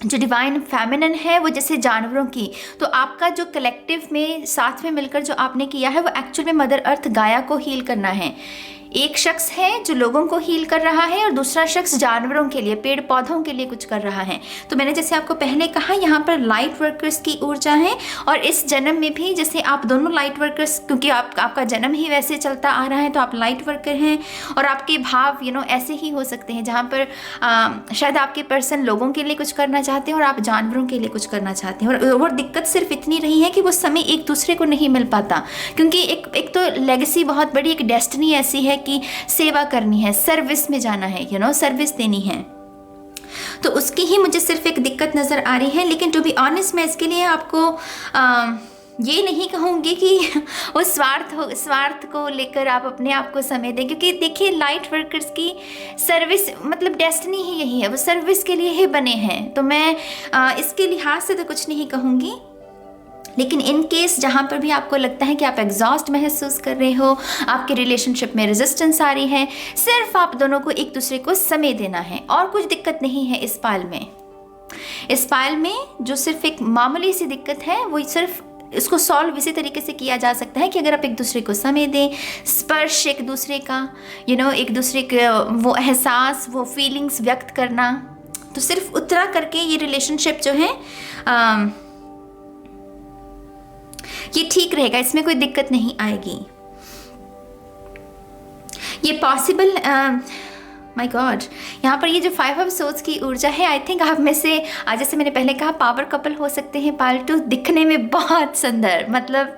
जो डिवाइन फेमिनिन है वो जैसे जानवरों की। तो आपका जो कलेक्टिव में साथ में मिलकर जो आपने किया है वो एक्चुअल में मदर अर्थ गाया को हील करना है। एक शख्स है जो लोगों को हील कर रहा है और दूसरा शख्स जानवरों के लिए, पेड़ पौधों के लिए कुछ कर रहा है। तो मैंने जैसे आपको पहले कहा, यहाँ पर लाइट वर्कर्स की ऊर्जा है, और इस जन्म में भी जैसे आप दोनों लाइट वर्कर्स, क्योंकि आपका जन्म ही वैसे चलता आ रहा है, तो आप लाइट वर्कर हैं। और आपके भाव ऐसे ही हो सकते हैं जहाँ पर शायद आपके पर्सन लोगों के लिए कुछ करना चाहते हैं और आप जानवरों के लिए कुछ करना चाहते हैं। और दिक्कत सिर्फ इतनी रही है कि वो समय एक दूसरे को नहीं मिल पाता, क्योंकि एक तो लेगेसी बहुत बड़ी, एक डेस्टिनी ऐसी है कि सेवा करनी है, सर्विस में जाना है, सर्विस देनी है। तो उसकी ही मुझे सिर्फ एक दिक्कत नज़र आ रही है। लेकिन टू बी ऑनेस्ट, मैं इसके लिए आपको ये नहीं कहूँगी कि वो स्वार्थ को लेकर आप अपने आप को समय दें, क्योंकि देखिए लाइट वर्कर्स की सर्विस मतलब डेस्टिनी ही यही है, वो सर्विस के लिए ही बने हैं। तो मैं इसके लिहाज से तो कुछ नहीं कहूँगी। लेकिन इन केस जहाँ पर भी आपको लगता है कि आप एग्जॉस्ट महसूस कर रहे हो, आपके रिलेशनशिप में रेजिस्टेंस आ रही है, सिर्फ आप दोनों को एक दूसरे को समय देना है, और कुछ दिक्कत नहीं है इस पाल में। इस पाल में जो सिर्फ एक मामूली सी दिक्कत है, वो सिर्फ इसको सॉल्व इसी तरीके से किया जा सकता है कि अगर आप एक दूसरे को समय दें, स्पर्श एक दूसरे का, एक दूसरे के वो एहसास, वो फीलिंग्स व्यक्त करना, तो सिर्फ उतना करके ये रिलेशनशिप जो है ये ठीक रहेगा, इसमें कोई दिक्कत नहीं आएगी। ये पॉसिबल, माय गॉड, यहाँ पर ये जो 5 ऑफ सोर्ड्स की ऊर्जा है, आई थिंक आप में से जैसे मैंने पहले कहा पावर कपल हो सकते हैं पालतू, दिखने में बहुत सुंदर, मतलब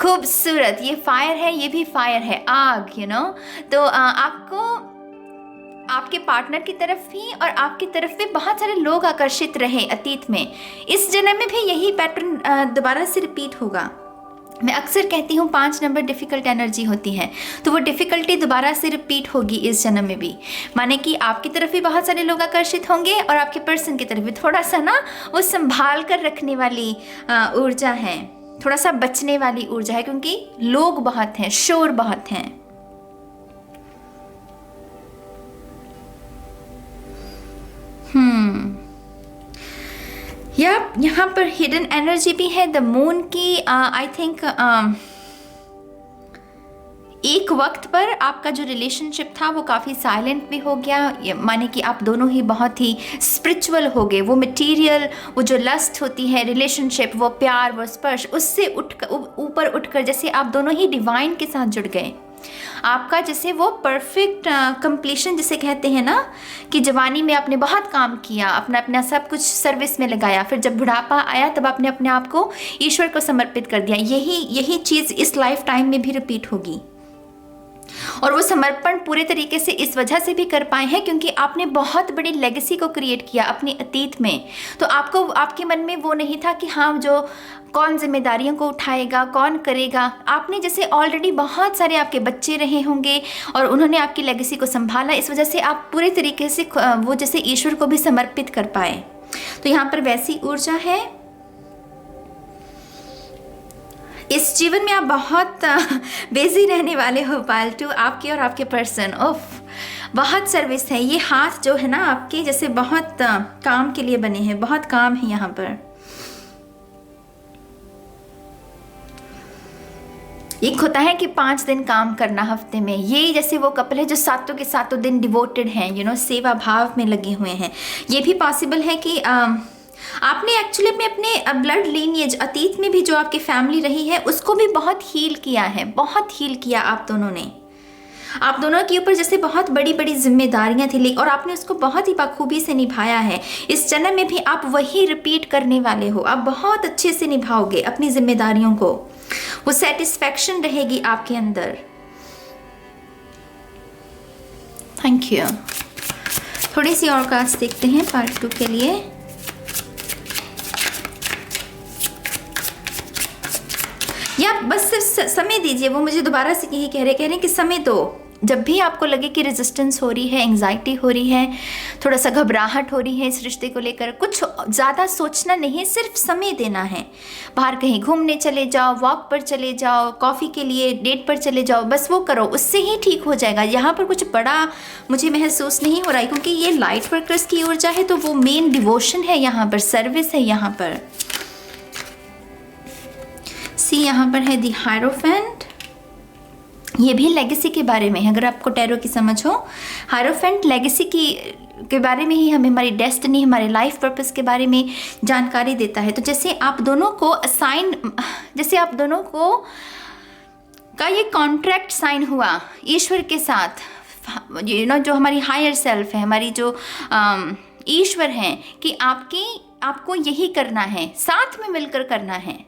खूबसूरत। ये फायर है, ये भी फायर है, आग, तो आपको आपके पार्टनर की तरफ भी और आपकी तरफ भी बहुत सारे लोग आकर्षित रहे अतीत में। इस जन्म में भी यही पैटर्न दोबारा से रिपीट होगा। मैं अक्सर कहती हूँ 5 नंबर डिफ़िकल्ट एनर्जी होती है, तो वो डिफ़िकल्टी दोबारा से रिपीट होगी इस जन्म में भी। माने कि आपकी तरफ भी बहुत सारे लोग आकर्षित होंगे और आपके पर्सन की तरफ भी थोड़ा सा ना वो संभाल कर रखने वाली ऊर्जा है, थोड़ा सा बचने वाली ऊर्जा है, क्योंकि लोग बहुत हैं, शोर बहुत हैं। यहाँ पर हिडन एनर्जी भी है द मून की। आई थिंक एक वक्त पर आपका जो रिलेशनशिप था वो काफ़ी साइलेंट भी हो गया, माने कि आप दोनों ही बहुत ही स्पिरिचुअल हो गए। वो मटेरियल, वो जो लस्ट होती है रिलेशनशिप, वो प्यार, वो स्पर्श, उससे ऊपर उठकर जैसे आप दोनों ही डिवाइन के साथ जुड़ गए। आपका जैसे वो परफेक्ट कंप्लीशन जिसे कहते हैं ना, कि जवानी में आपने बहुत काम किया, अपना सब कुछ सर्विस में लगाया, फिर जब बुढ़ापा आया तब आपने अपने आप को ईश्वर को समर्पित कर दिया। यही चीज़ इस लाइफ टाइम में भी रिपीट होगी। और वो समर्पण पूरे तरीके से इस वजह से भी कर पाए हैं क्योंकि आपने बहुत बड़ी लेगेसी को क्रिएट किया अपने अतीत में। तो आपके मन में वो नहीं था कि हाँ जो कौन जिम्मेदारियों को उठाएगा, कौन करेगा। आपने जैसे ऑलरेडी बहुत सारे आपके बच्चे रहे होंगे और उन्होंने आपकी लेगेसी को संभाला, इस वजह से आप पूरे तरीके से वो जैसे ईश्वर को भी समर्पित कर पाए। तो यहाँ पर वैसी ऊर्जा है। इस जीवन में आप बहुत बिजी रहने वाले हो पालतू, आपके और आपके पर्सन। ओफ, बहुत सर्विस है। ये हाथ जो है ना आपके जैसे बहुत काम के लिए बने हैं, बहुत काम है यहाँ पर। एक होता है कि 5 दिन काम करना हफ्ते में, ये जैसे वो कपल है जो सातों के सातों दिन डिवोटेड हैं, सेवा भाव में लगे हुए हैं। ये भी पॉसिबल है कि आपने एक्चुअली में अपने ब्लड लीनिएज अतीत में भी जो आपकी फैमिली रही है उसको भी बहुत हील किया है, बहुत हील किया आप दोनों ने। आप दोनों के ऊपर जैसे बहुत बड़ी बड़ी जिम्मेदारियां थी, और आपने उसको बहुत ही बखूबी से निभाया है। इस जन्म में भी आप वही रिपीट करने वाले हो। आप बहुत अच्छे से निभाओगे अपनी जिम्मेदारियों को, वो सेटिस्फैक्शन रहेगी आपके अंदर। Thank you. थोड़ी सी और कार्ड्स देखते हैं पार्ट 2 के लिए। या बस सिर्फ समय दीजिए, वो मुझे दोबारा से यही कह रहे हैं कि समय दो। जब भी आपको लगे कि रेजिस्टेंस हो रही है, एंग्जाइटी हो रही है, थोड़ा सा घबराहट हो रही है इस रिश्ते को लेकर, कुछ ज़्यादा सोचना नहीं, सिर्फ समय देना है। बाहर कहीं घूमने चले जाओ, वॉक पर चले जाओ, कॉफ़ी के लिए डेट पर चले जाओ, बस वो करो, उससे ही ठीक हो जाएगा। यहाँ पर कुछ बड़ा मुझे महसूस नहीं हो रहा है, क्योंकि ये लाइट वर्कर्स की ऊर्जा है, तो वो मेन डिवोशन है यहाँ पर, सर्विस है यहाँ पर। सी यहाँ पर है द हायरोफेंट। ये भी लेगेसी के बारे में है, अगर आपको टैरो की समझ हो। हायरोफेंट लेगेसी के बारे में ही हमें हमारी डेस्टिनी, हमारे लाइफ पर्पस के बारे में जानकारी देता है। तो जैसे आप दोनों को जैसे आप दोनों को का ये कॉन्ट्रैक्ट साइन हुआ ईश्वर के साथ, जो हमारी हायर सेल्फ है, हमारी जो ईश्वर हैं, कि आपको यही करना है, साथ में मिलकर करना है।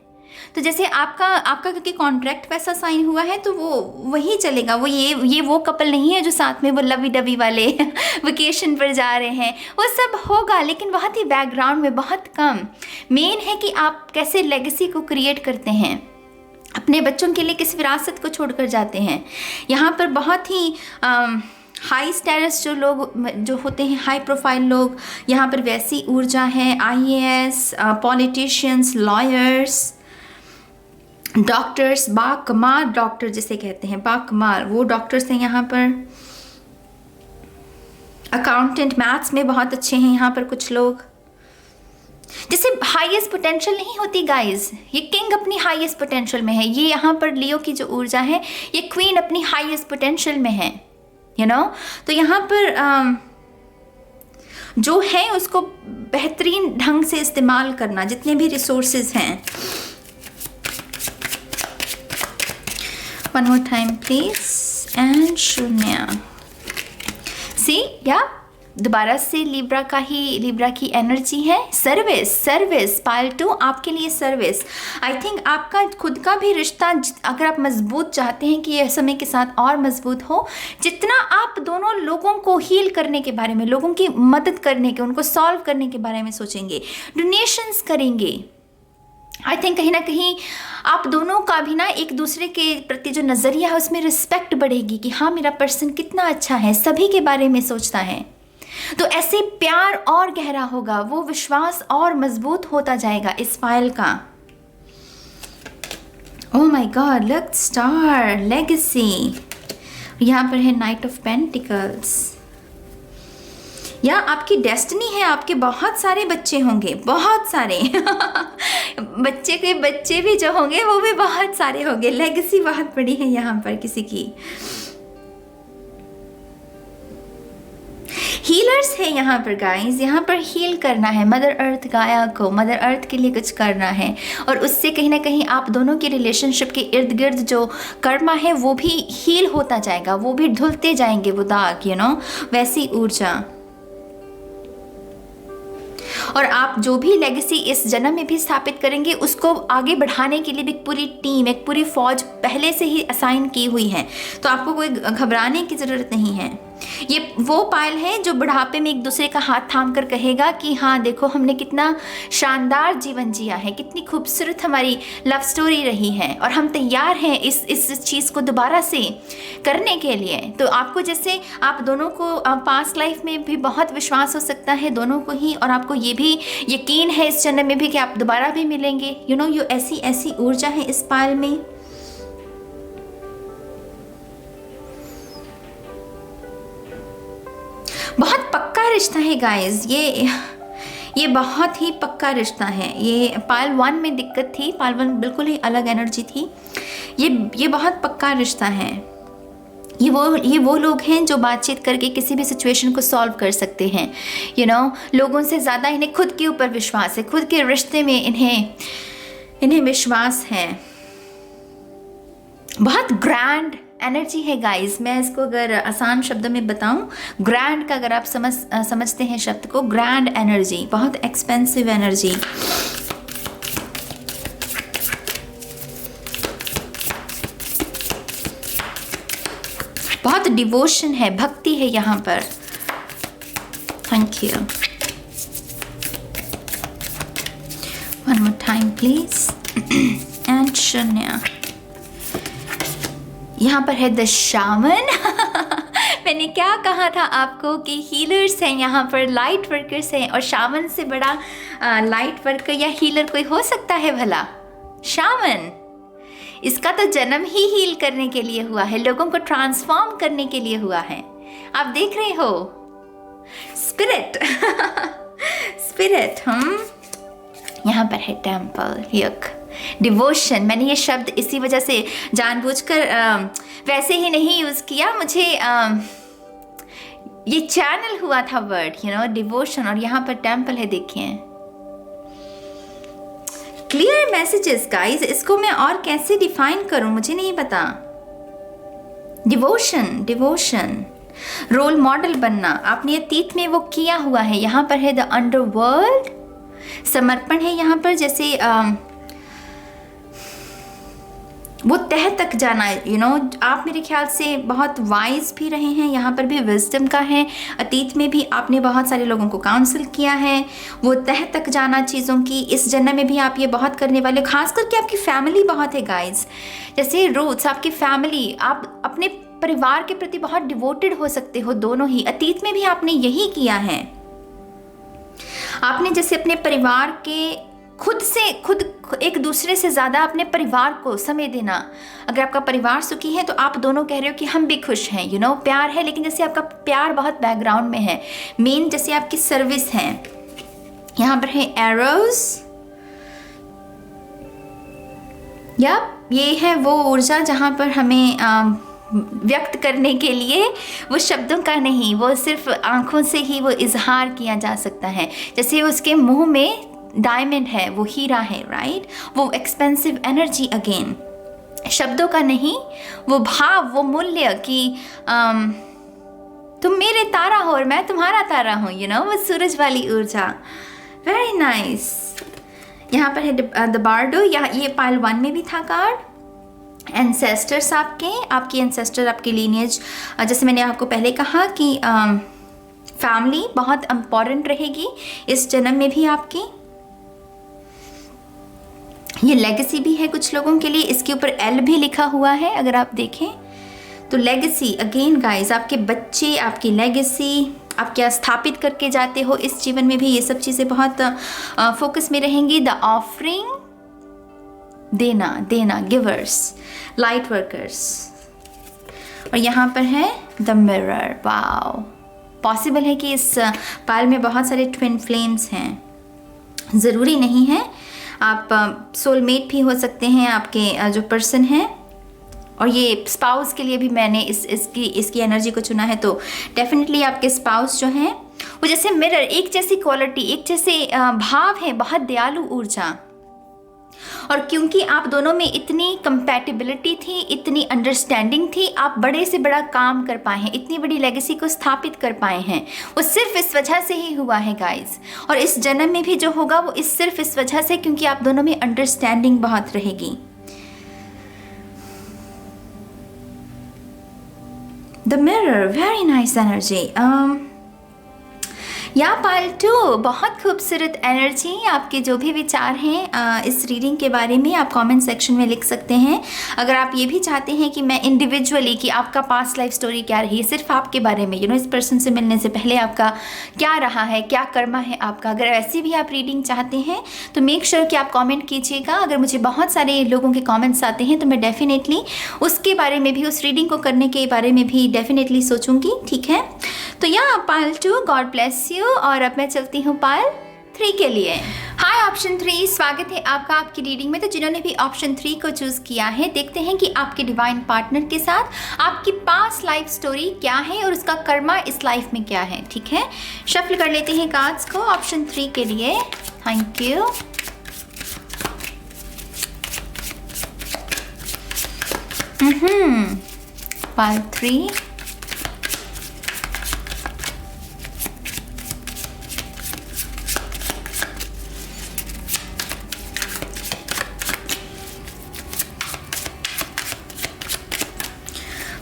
तो जैसे आपका क्योंकि कॉन्ट्रैक्ट वैसा साइन हुआ है, तो वो वही चलेगा। वो ये वो कपल नहीं है जो साथ में वो लवी डबी वाले वेकेशन पर जा रहे हैं, वो सब होगा लेकिन बहुत ही बैकग्राउंड में, बहुत कम। मेन है कि आप कैसे लेगेसी को क्रिएट करते हैं, अपने बच्चों के लिए किस विरासत को छोड़कर जाते हैं। यहाँ पर बहुत ही हाई स्टेटस जो लोग जो होते हैं, हाई प्रोफाइल लोग, यहाँ पर वैसी ऊर्जा है। IAS, पॉलिटिशियंस, लॉयर्स, डॉक्टर्स, बाकमाल डॉक्टर जिसे कहते हैं, बाकमाल वो डॉक्टर्स हैं यहाँ पर। अकाउंटेंट, मैथ्स में बहुत अच्छे हैं यहाँ पर कुछ लोग। जैसे हाईएस्ट पोटेंशियल नहीं होती गाइस, ये किंग अपनी हाईएस्ट पोटेंशियल में है। ये यहाँ पर लियो की जो ऊर्जा है, ये क्वीन अपनी हाईएस्ट पोटेंशियल में है, तो यहाँ पर जो है उसको बेहतरीन ढंग से इस्तेमाल करना, जितने भी रिसोर्सेज हैं। One more time please, and शून्य। See, या दोबारा से लिब्रा की एनर्जी है। सर्विस पाइल 2 आपके लिए सर्विस। आई थिंक आपका खुद का भी रिश्ता, अगर आप मजबूत चाहते हैं कि यह समय के साथ और मजबूत हो, जितना आप दोनों लोगों को हील करने के बारे में, लोगों की मदद करने के, उनको सॉल्व करने के बारे में सोचेंगे, डोनेशंस करेंगे, आई थिंक कहीं ना कहीं आप दोनों का भी ना एक दूसरे के प्रति जो नज़रिया है उसमें रिस्पेक्ट बढ़ेगी कि हाँ मेरा पर्सन कितना अच्छा है, सभी के बारे में सोचता है। तो ऐसे प्यार और गहरा होगा, वो विश्वास और मजबूत होता जाएगा इस फाइल का। Oh my God, luck star, legacy. यहाँ पर है नाइट ऑफ पेंटिकल्स। या आपकी डेस्टिनी है, आपके बहुत सारे बच्चे होंगे, बहुत सारे बच्चे के बच्चे भी जो होंगे वो भी बहुत सारे होंगे। लेगेसी बहुत बड़ी है यहाँ पर किसी की। हीलर्स है यहाँ पर गाइस, यहाँ पर हील करना है मदर अर्थ गाया को, मदर अर्थ के लिए कुछ करना है, और उससे कहीं ना कहीं आप दोनों के रिलेशनशिप के इर्द गिर्द जो कर्मा है वो भी हील होता जाएगा, वो भी धुलते जाएंगे वो दाग, वैसी ऊर्जा। और आप जो भी लेगेसी इस जन्म में भी स्थापित करेंगे उसको आगे बढ़ाने के लिए भी एक पूरी टीम, एक पूरी फौज पहले से ही असाइन की हुई है, तो आपको कोई घबराने की ज़रूरत नहीं है। ये वो पायल है जो बुढ़ापे में एक दूसरे का हाथ थाम कर कहेगा कि हाँ देखो हमने कितना शानदार जीवन जिया है, कितनी खूबसूरत हमारी लव स्टोरी रही है, और हम तैयार हैं इस चीज़ को दोबारा से करने के लिए। तो आपको जैसे आप दोनों को पास्ट लाइफ में भी बहुत विश्वास हो सकता है दोनों को ही, और आपको ये भी यकीन है इस जन्म में भी कि आप दोबारा भी मिलेंगे। ये ऐसी ऊर्जा है इस पायल में। बहुत पक्का रिश्ता है गाइस, ये बहुत ही पक्का रिश्ता है। ये पायल 1 में दिक्कत थी, पायल 1 बिल्कुल ही अलग एनर्जी थी। ये बहुत पक्का रिश्ता है। ये वो लोग हैं जो बातचीत करके किसी भी सिचुएशन को सॉल्व कर सकते हैं। लोगों से ज़्यादा इन्हें खुद के ऊपर विश्वास है, खुद के रिश्ते में इन्हें विश्वास है। बहुत ग्रैंड एनर्जी है गाइस। मैं इसको अगर आसान शब्दों में बताऊं, ग्रैंड का अगर आप समझते हैं शब्द को, ग्रैंड एनर्जी, बहुत एक्सपेंसिव एनर्जी। बहुत डिवोशन है, भक्ति है यहाँ पर। Thank you. One more time please. And शून्य। यहाँ पर है द शामन। मैंने क्या कहा था आपको कि हीलर्स हैं यहाँ पर, लाइट वर्कर्स हैं, और शामन से बड़ा लाइट वर्कर या हीलर कोई हो सकता है भला? शामन, इसका तो जन्म ही हील करने के लिए हुआ है, लोगों को ट्रांसफॉर्म करने के लिए हुआ है। आप देख रहे हो स्पिरिट। स्पिरिट। यहाँ पर है टेम्पल, यक, डिवोशन। मैंने ये शब्द इसी वजह से जानबूझकर वैसे ही नहीं यूज़ किया, मुझे ये चैनल हुआ था वर्ड, डिवोशन, और यहाँ पर टेम्पल है, देखिए। क्लियर मैसेजेस गाइस, इसको मैं और कैसे डिफाइन करूं मुझे नहीं पता। डिवोशन, डिवोशन, रोल मॉडल बनना, आपने अतीत में वो किया हुआ है। यहाँ पर है द अंडरवर्ल्ड, समर्पण है यहाँ पर, जैसे वो तह तक जाना, आप मेरे ख्याल से बहुत वाइज भी रहे हैं, यहाँ पर भी विजडम का है। अतीत में भी आपने बहुत सारे लोगों को काउंसिल किया है, वो तह तक जाना चीज़ों की। इस जन्म में भी आप ये बहुत करने वाले, खास करके आपकी फैमिली बहुत है गाइज। जैसे रूट्स, आपकी फैमिली, आप अपने परिवार के प्रति बहुत डिवोटेड हो सकते हो, दोनों ही। अतीत में भी आपने यही किया है। आपने जैसे अपने परिवार के खुद एक दूसरे से ज़्यादा अपने परिवार को समय देना। अगर आपका परिवार सुखी है तो आप दोनों कह रहे हो कि हम भी खुश हैं, प्यार है, लेकिन जैसे आपका प्यार बहुत बैकग्राउंड में है, मेन जैसे आपकी सर्विस है। यहाँ पर है एरोज, या ये है वो ऊर्जा जहाँ पर हमें व्यक्त करने के लिए वो शब्दों का नहीं, वो सिर्फ आंखों से ही वो इजहार किया जा सकता है। जैसे उसके मुंह में डायमंड है, वो हीरा है, राइट? वो एक्सपेंसिव एनर्जी, अगेन शब्दों का नहीं, वो भाव, वो मूल्य कि तुम मेरे तारा हो और मैं तुम्हारा तारा हूँ, वो सूरज वाली ऊर्जा। Very nice. यहाँ पर है द बार्डो, ये पाइल 1 में भी था कार्ड। एंसेस्टर्स, आपके एंसेस्टर, आपकी लीनियज, जैसे मैंने आपको पहले कहा कि फैमिली बहुत इम्पॉर्टेंट रहेगी इस जन्म में भी आपकी। ये लेगेसी भी है कुछ लोगों के लिए, इसके ऊपर एल भी लिखा हुआ है अगर आप देखें तो। लेगेसी अगेन गाइस, आपके बच्चे, आपकी लेगेसी, आप क्या स्थापित करके जाते हो इस जीवन में भी, ये सब चीज़ें बहुत फोकस में रहेंगी। द ऑफरिंग, देना, गिवर्स, लाइट वर्कर्स। और यहाँ पर है द मिरर। वाओ, पॉसिबल है कि इस पाल में बहुत सारे ट्विन फ्लेम्स हैं, ज़रूरी नहीं है, आप सोलमेट भी हो सकते हैं आपके जो पर्सन हैं। और ये स्पाउस के लिए भी मैंने इसकी एनर्जी को चुना है, तो डेफिनेटली आपके स्पाउस जो हैं वो जैसे मिरर, एक जैसी क्वालिटी, एक जैसे भाव है, बहुत दयालु ऊर्जा। और क्योंकि आप दोनों में इतनी कंपैटिबिलिटी थी, इतनी अंडरस्टैंडिंग थी, आप बड़े से बड़ा काम कर पाए हैं, इतनी बड़ी लेगेसी को स्थापित कर पाए हैं, वो सिर्फ इस वजह से ही हुआ है गाइस। और इस जन्म में भी जो होगा वो सिर्फ इस वजह से, क्योंकि आप दोनों में अंडरस्टैंडिंग बहुत रहेगी। The mirror, very nice energy. या पाइल 2, बहुत खूबसूरत एनर्जी। आपके जो भी विचार हैं इस रीडिंग के बारे में आप कमेंट सेक्शन में लिख सकते हैं। अगर आप ये भी चाहते हैं कि मैं इंडिविजुअली, कि आपका पास्ट लाइफ स्टोरी क्या रही है, सिर्फ आपके बारे में, इस पर्सन से मिलने से पहले आपका क्या रहा है, क्या कर्मा है आपका, अगर ऐसी भी आप रीडिंग चाहते हैं तो मेक श्योर कि आप कॉमेंट कीजिएगा। अगर मुझे बहुत सारे लोगों के कॉमेंट्स आते हैं तो मैं डेफिनेटली उसके बारे में भी, उस रीडिंग को करने के बारे में भी डेफिनेटली सोचूंगी, ठीक है? तो या पाइल 2, गॉड ब्लेस यू। और अब मैं चलती हूँ पाइल 3 के लिए। हाय ऑप्शन 3, स्वागत है आपका आपकी रीडिंग में। तो जिन्होंने भी ऑप्शन 3 को चूज किया है, देखते हैं कि आपके डिवाइन पार्टनर के साथ आपकी पास्ट लाइफ स्टोरी क्या है और उसका कर्मा इस लाइफ में क्या है, ठीक है? शफल कर लेते हैं कार्ड्स को ऑप्शन 3 के लिए। Thank you. पाइल 3,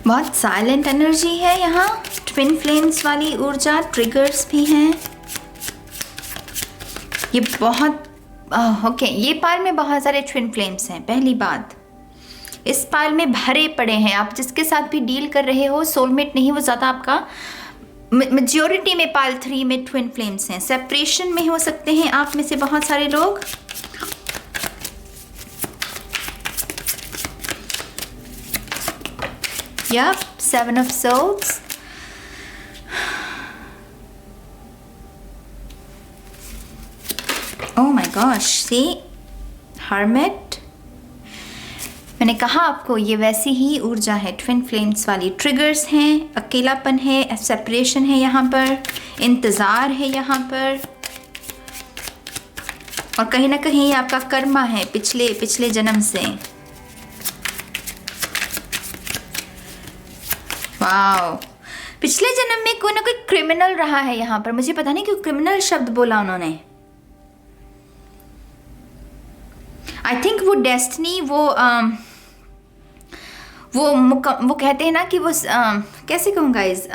बहुत साइलेंट एनर्जी है यहाँ, ट्विन फ्लेम्स वाली ऊर्जा, ट्रिगर्स भी हैं। ये बहुत ओके, ये पाइल में बहुत सारे ट्विन फ्लेम्स हैं। पहली बात, इस पाइल में भरे पड़े हैं। आप जिसके साथ भी डील कर रहे हो, सोलमेट नहीं, वो ज़्यादा आपका मेजॉरिटी में पाइल 3 में ट्विन फ्लेम्स हैं। सेपरेशन में हो सकते हैं आप में से बहुत सारे लोग। Yep, 7 of Swords. Oh my gosh, see? Hermit. मैंने कहा आपको ये वैसी ही ऊर्जा है, ट्विन फ्लेम्स वाली। ट्रिगर्स हैं, अकेलापन है, सेपरेशन है यहाँ पर, इंतज़ार है यहाँ पर, और कहीं ना कहीं आपका कर्मा है पिछले जन्म से। वाओ, पिछले जन्म में कोई ना कोई क्रिमिनल रहा है यहाँ पर। मुझे पता नहीं क्यों क्रिमिनल शब्द बोला उन्होंने। आई थिंक वो डेस्टिनी, वो कहते हैं ना कि वो कैसे कहूँ गाइज,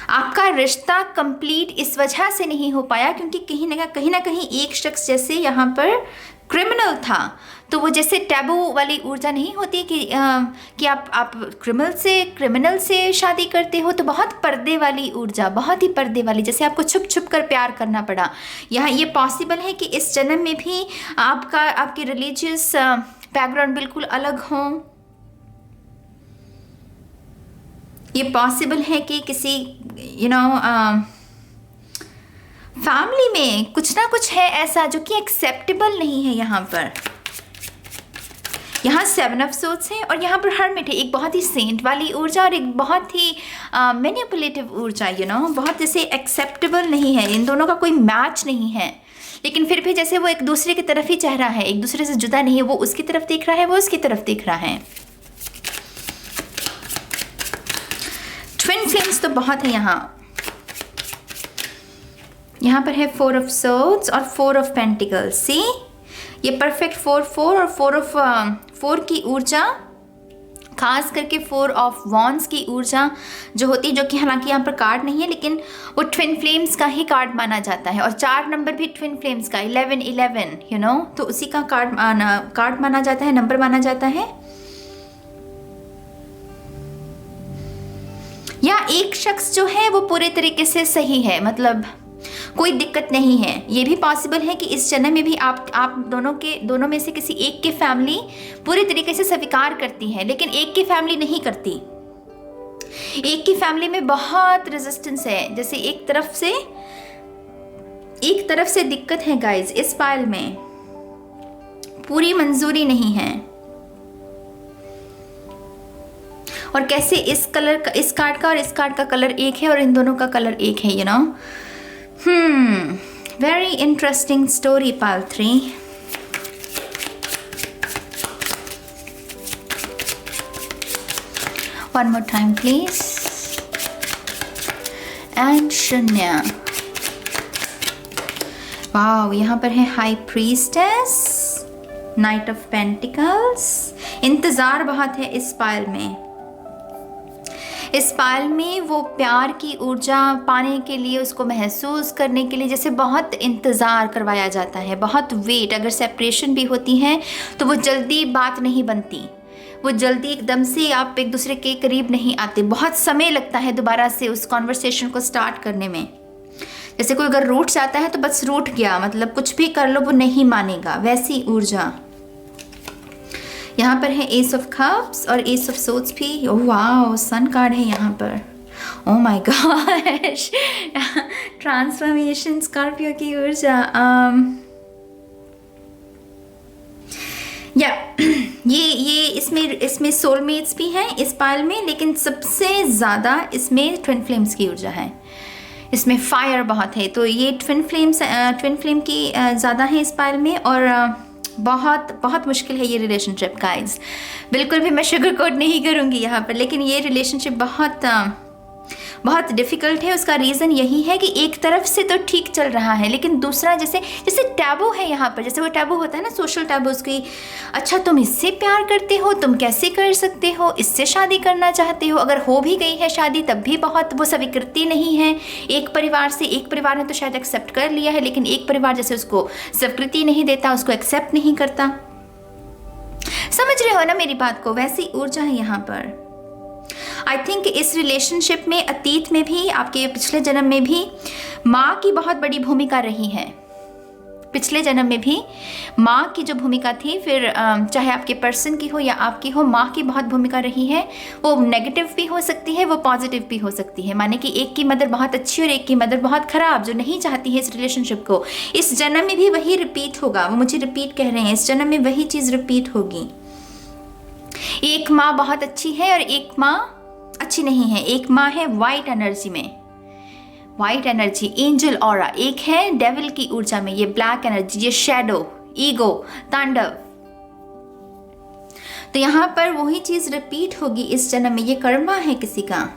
आपका रिश्ता कंप्लीट इस वजह से नहीं हो पाया क्योंकि कहीं ना कहीं एक शख्स जैसे यहाँ पर क्रिमिनल था। तो वो जैसे टैबू वाली ऊर्जा नहीं होती कि आप क्रिमिनल से शादी करते हो, तो बहुत पर्दे वाली ऊर्जा, बहुत ही पर्दे वाली, जैसे आपको छुप छुप कर प्यार करना पड़ा। यहाँ ये पॉसिबल है कि इस जन्म में भी आपके रिलीजियस बैकग्राउंड बिल्कुल अलग हो। ये पॉसिबल है कि किसी फैमिली में कुछ ना कुछ है ऐसा जो कि एक्सेप्टेबल नहीं है। यहाँ पर यहाँ 7 ऑफ सोर्ड्स है और यहाँ पर हर्मिट है, एक बहुत ही सेंट वाली ऊर्जा और एक बहुत ही मैनिपुलेटिव ऊर्जा, बहुत जैसे एक्सेप्टेबल नहीं है। इन दोनों का कोई मैच नहीं है, लेकिन फिर भी जैसे वो एक दूसरे की तरफ ही चाह रहा है, एक दूसरे से जुदा नहीं है। वो उसकी तरफ देख रहा है, वो उसकी तरफ देख रहा है। ट्विन फ्लेम्स तो बहुत है यहाँ पर है 4 ऑफ सोर्ड्स और 4 ऑफ पेंटिकल्स। सी, ये परफेक्ट 4 और 4 की ऊर्जा, खास करके 4 ऑफ वॉन्ड्स की ऊर्जा जो होती है, जो कि हालांकि यहाँ पर कार्ड नहीं है लेकिन वो ट्विन फ्लेम्स का ही कार्ड माना जाता है। और 4 नंबर भी ट्विन फ्लेम्स का, 11 तो उसी का कार्ड माना जाता है, नंबर माना जाता है। या एक शख्स जो है वो पूरे तरीके से सही है, मतलब कोई दिक्कत नहीं है। ये भी पॉसिबल है कि इस जन्म में भी आप दोनों में से किसी एक की फैमिली पूरे तरीके से स्वीकार करती है, लेकिन एक की फैमिली नहीं करती। एक की फैमिली में बहुत रेजिस्टेंस है, जैसे एक तरफ से दिक्कत है गाइज। इस पाइल में पूरी मंजूरी नहीं है। और कैसे इस कार्ड का और इस कार्ड का कलर एक है और इन दोनों का कलर एक है, very interesting story, pile 3. One more time, please. And शून्य। वाओ, यहाँ पर है high priestess, night of pentacles. इंतजार बहुत है इस पाइल में। इस पाइल में वो प्यार की ऊर्जा पाने के लिए, उसको महसूस करने के लिए जैसे बहुत इंतज़ार करवाया जाता है, बहुत वेट। अगर सेपरेशन भी होती है तो वो जल्दी बात नहीं बनती, वो जल्दी एकदम से आप एक दूसरे के करीब नहीं आते। बहुत समय लगता है दोबारा से उस कॉन्वर्सेशन को स्टार्ट करने में। जैसे कोई अगर रूठ जाता है तो बस रूठ गया, मतलब कुछ भी कर लो वो नहीं मानेगा, वैसी ऊर्जा। यहाँ पर है एस ऑफ कप्स और एस ऑफ सोर्ड्स भी। ओह वाओ, सन कार्ड है यहाँ पर। Oh my gosh, transformation, Scorpio की ऊर्जा। ये इसमें सोलमेट्स भी हैं इस पाइल में, लेकिन सबसे ज़्यादा इसमें ट्विन फ्लेम्स की ऊर्जा है। इसमें फायर बहुत है, तो ये ट्विन फ्लेम की ज़्यादा है इस पाइल में। और बहुत बहुत मुश्किल है ये रिलेशनशिप गाइस, बिल्कुल भी मैं शुगर कोट नहीं करूँगी यहाँ पर, लेकिन ये रिलेशनशिप बहुत डिफ़िकल्ट है। उसका रीज़न यही है कि एक तरफ से तो ठीक चल रहा है, लेकिन दूसरा जैसे टैबू है यहाँ पर, जैसे वो टैबू होता है ना सोशल टैबूज की, अच्छा तुम इससे प्यार करते हो, तुम कैसे कर सकते हो, इससे शादी करना चाहते हो, अगर हो भी गई है शादी तब भी बहुत वो स्वीकृति नहीं है एक परिवार से। एक परिवार ने तो शायद एक्सेप्ट कर लिया है, लेकिन एक परिवार जैसे उसको स्वीकृति नहीं देता, उसको एक्सेप्ट नहीं करता। समझ रहे हो ना मेरी बात को? वैसी ऊर्जा है यहाँ पर। आई थिंक इस रिलेशनशिप में अतीत में भी, आपके पिछले जन्म में भी माँ की बहुत बड़ी भूमिका रही है। पिछले जन्म में भी माँ की जो भूमिका थी, फिर चाहे आपके पर्सन की हो या आपकी हो, माँ की बहुत भूमिका रही है। वो नेगेटिव भी हो सकती है, वो पॉजिटिव भी हो सकती है। माने कि एक की मदर बहुत अच्छी और एक की मदर बहुत ख़राब, जो नहीं चाहती है इस रिलेशनशिप को। इस जन्म में भी वही रिपीट होगा। वो मुझे रिपीट कह रहे हैं, इस जन्म में वही चीज़ रिपीट होगी। एक माँ बहुत अच्छी है और एक माँ अच्छी नहीं है। एक माँ है वाइट एनर्जी में, वाइट एनर्जी, एंजल ऑरा। एक है डेविल की ऊर्जा में, ये ब्लैक एनर्जी, ये शैडो, ईगो, तांडव। तो यहाँ पर वही चीज रिपीट होगी इस जन्म में। ये कर्मा है किसी का,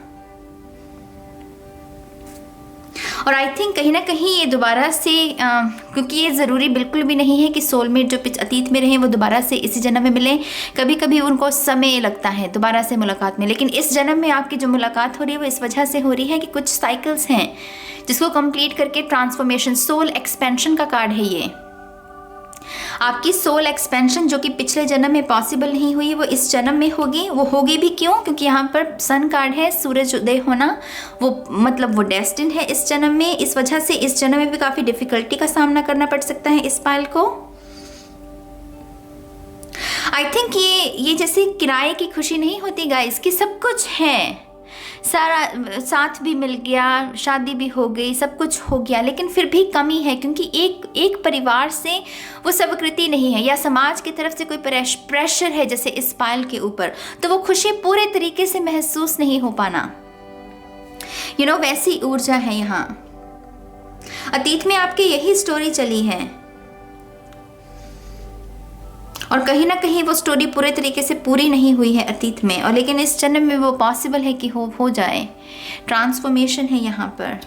और आई थिंक कहीं ना कहीं ये दोबारा से, क्योंकि ये ज़रूरी बिल्कुल भी नहीं है कि सोलमेट जो अतीत में रहे वो दोबारा से इसी जन्म में मिले। कभी कभी उनको समय लगता है दोबारा से मुलाकात में, लेकिन इस जन्म में आपकी जो मुलाकात हो रही है वो इस वजह से हो रही है कि कुछ साइकिल्स हैं जिसको कंप्लीट करके ट्रांसफॉर्मेशन, सोल एक्सपेंशन का कार्ड है ये। आपकी सोल एक्सपेंशन जो कि पिछले जन्म में पॉसिबल नहीं हुई, वो इस जन्म में होगी। वो होगी भी क्यों? क्योंकि यहाँ पर सन कार्ड है, सूरज उदय होना, वो मतलब वो डेस्टिन है इस जन्म में। इस वजह से इस जन्म में भी काफ़ी डिफ़िकल्टी का सामना करना पड़ सकता है इस पायल को। आई थिंक ये जैसे किराए की खुशी नहीं होती गाइस, कि सब कुछ है, सारा साथ भी मिल गया, शादी भी हो गई, सब कुछ हो गया, लेकिन फिर भी कमी है, क्योंकि एक परिवार से वो स्वीकृति नहीं है, या समाज की तरफ से कोई प्रेशर है जैसे इस पायल के ऊपर, तो वो खुशी पूरे तरीके से महसूस नहीं हो पाना। वैसी ऊर्जा है यहाँ। अतीत में आपके यही स्टोरी चली है, और कहीं ना कहीं वो स्टोरी पूरे तरीके से पूरी नहीं हुई है अतीत में, और लेकिन इस जन्म में वो पॉसिबल है कि हो जाए। ट्रांसफॉर्मेशन है यहाँ पर।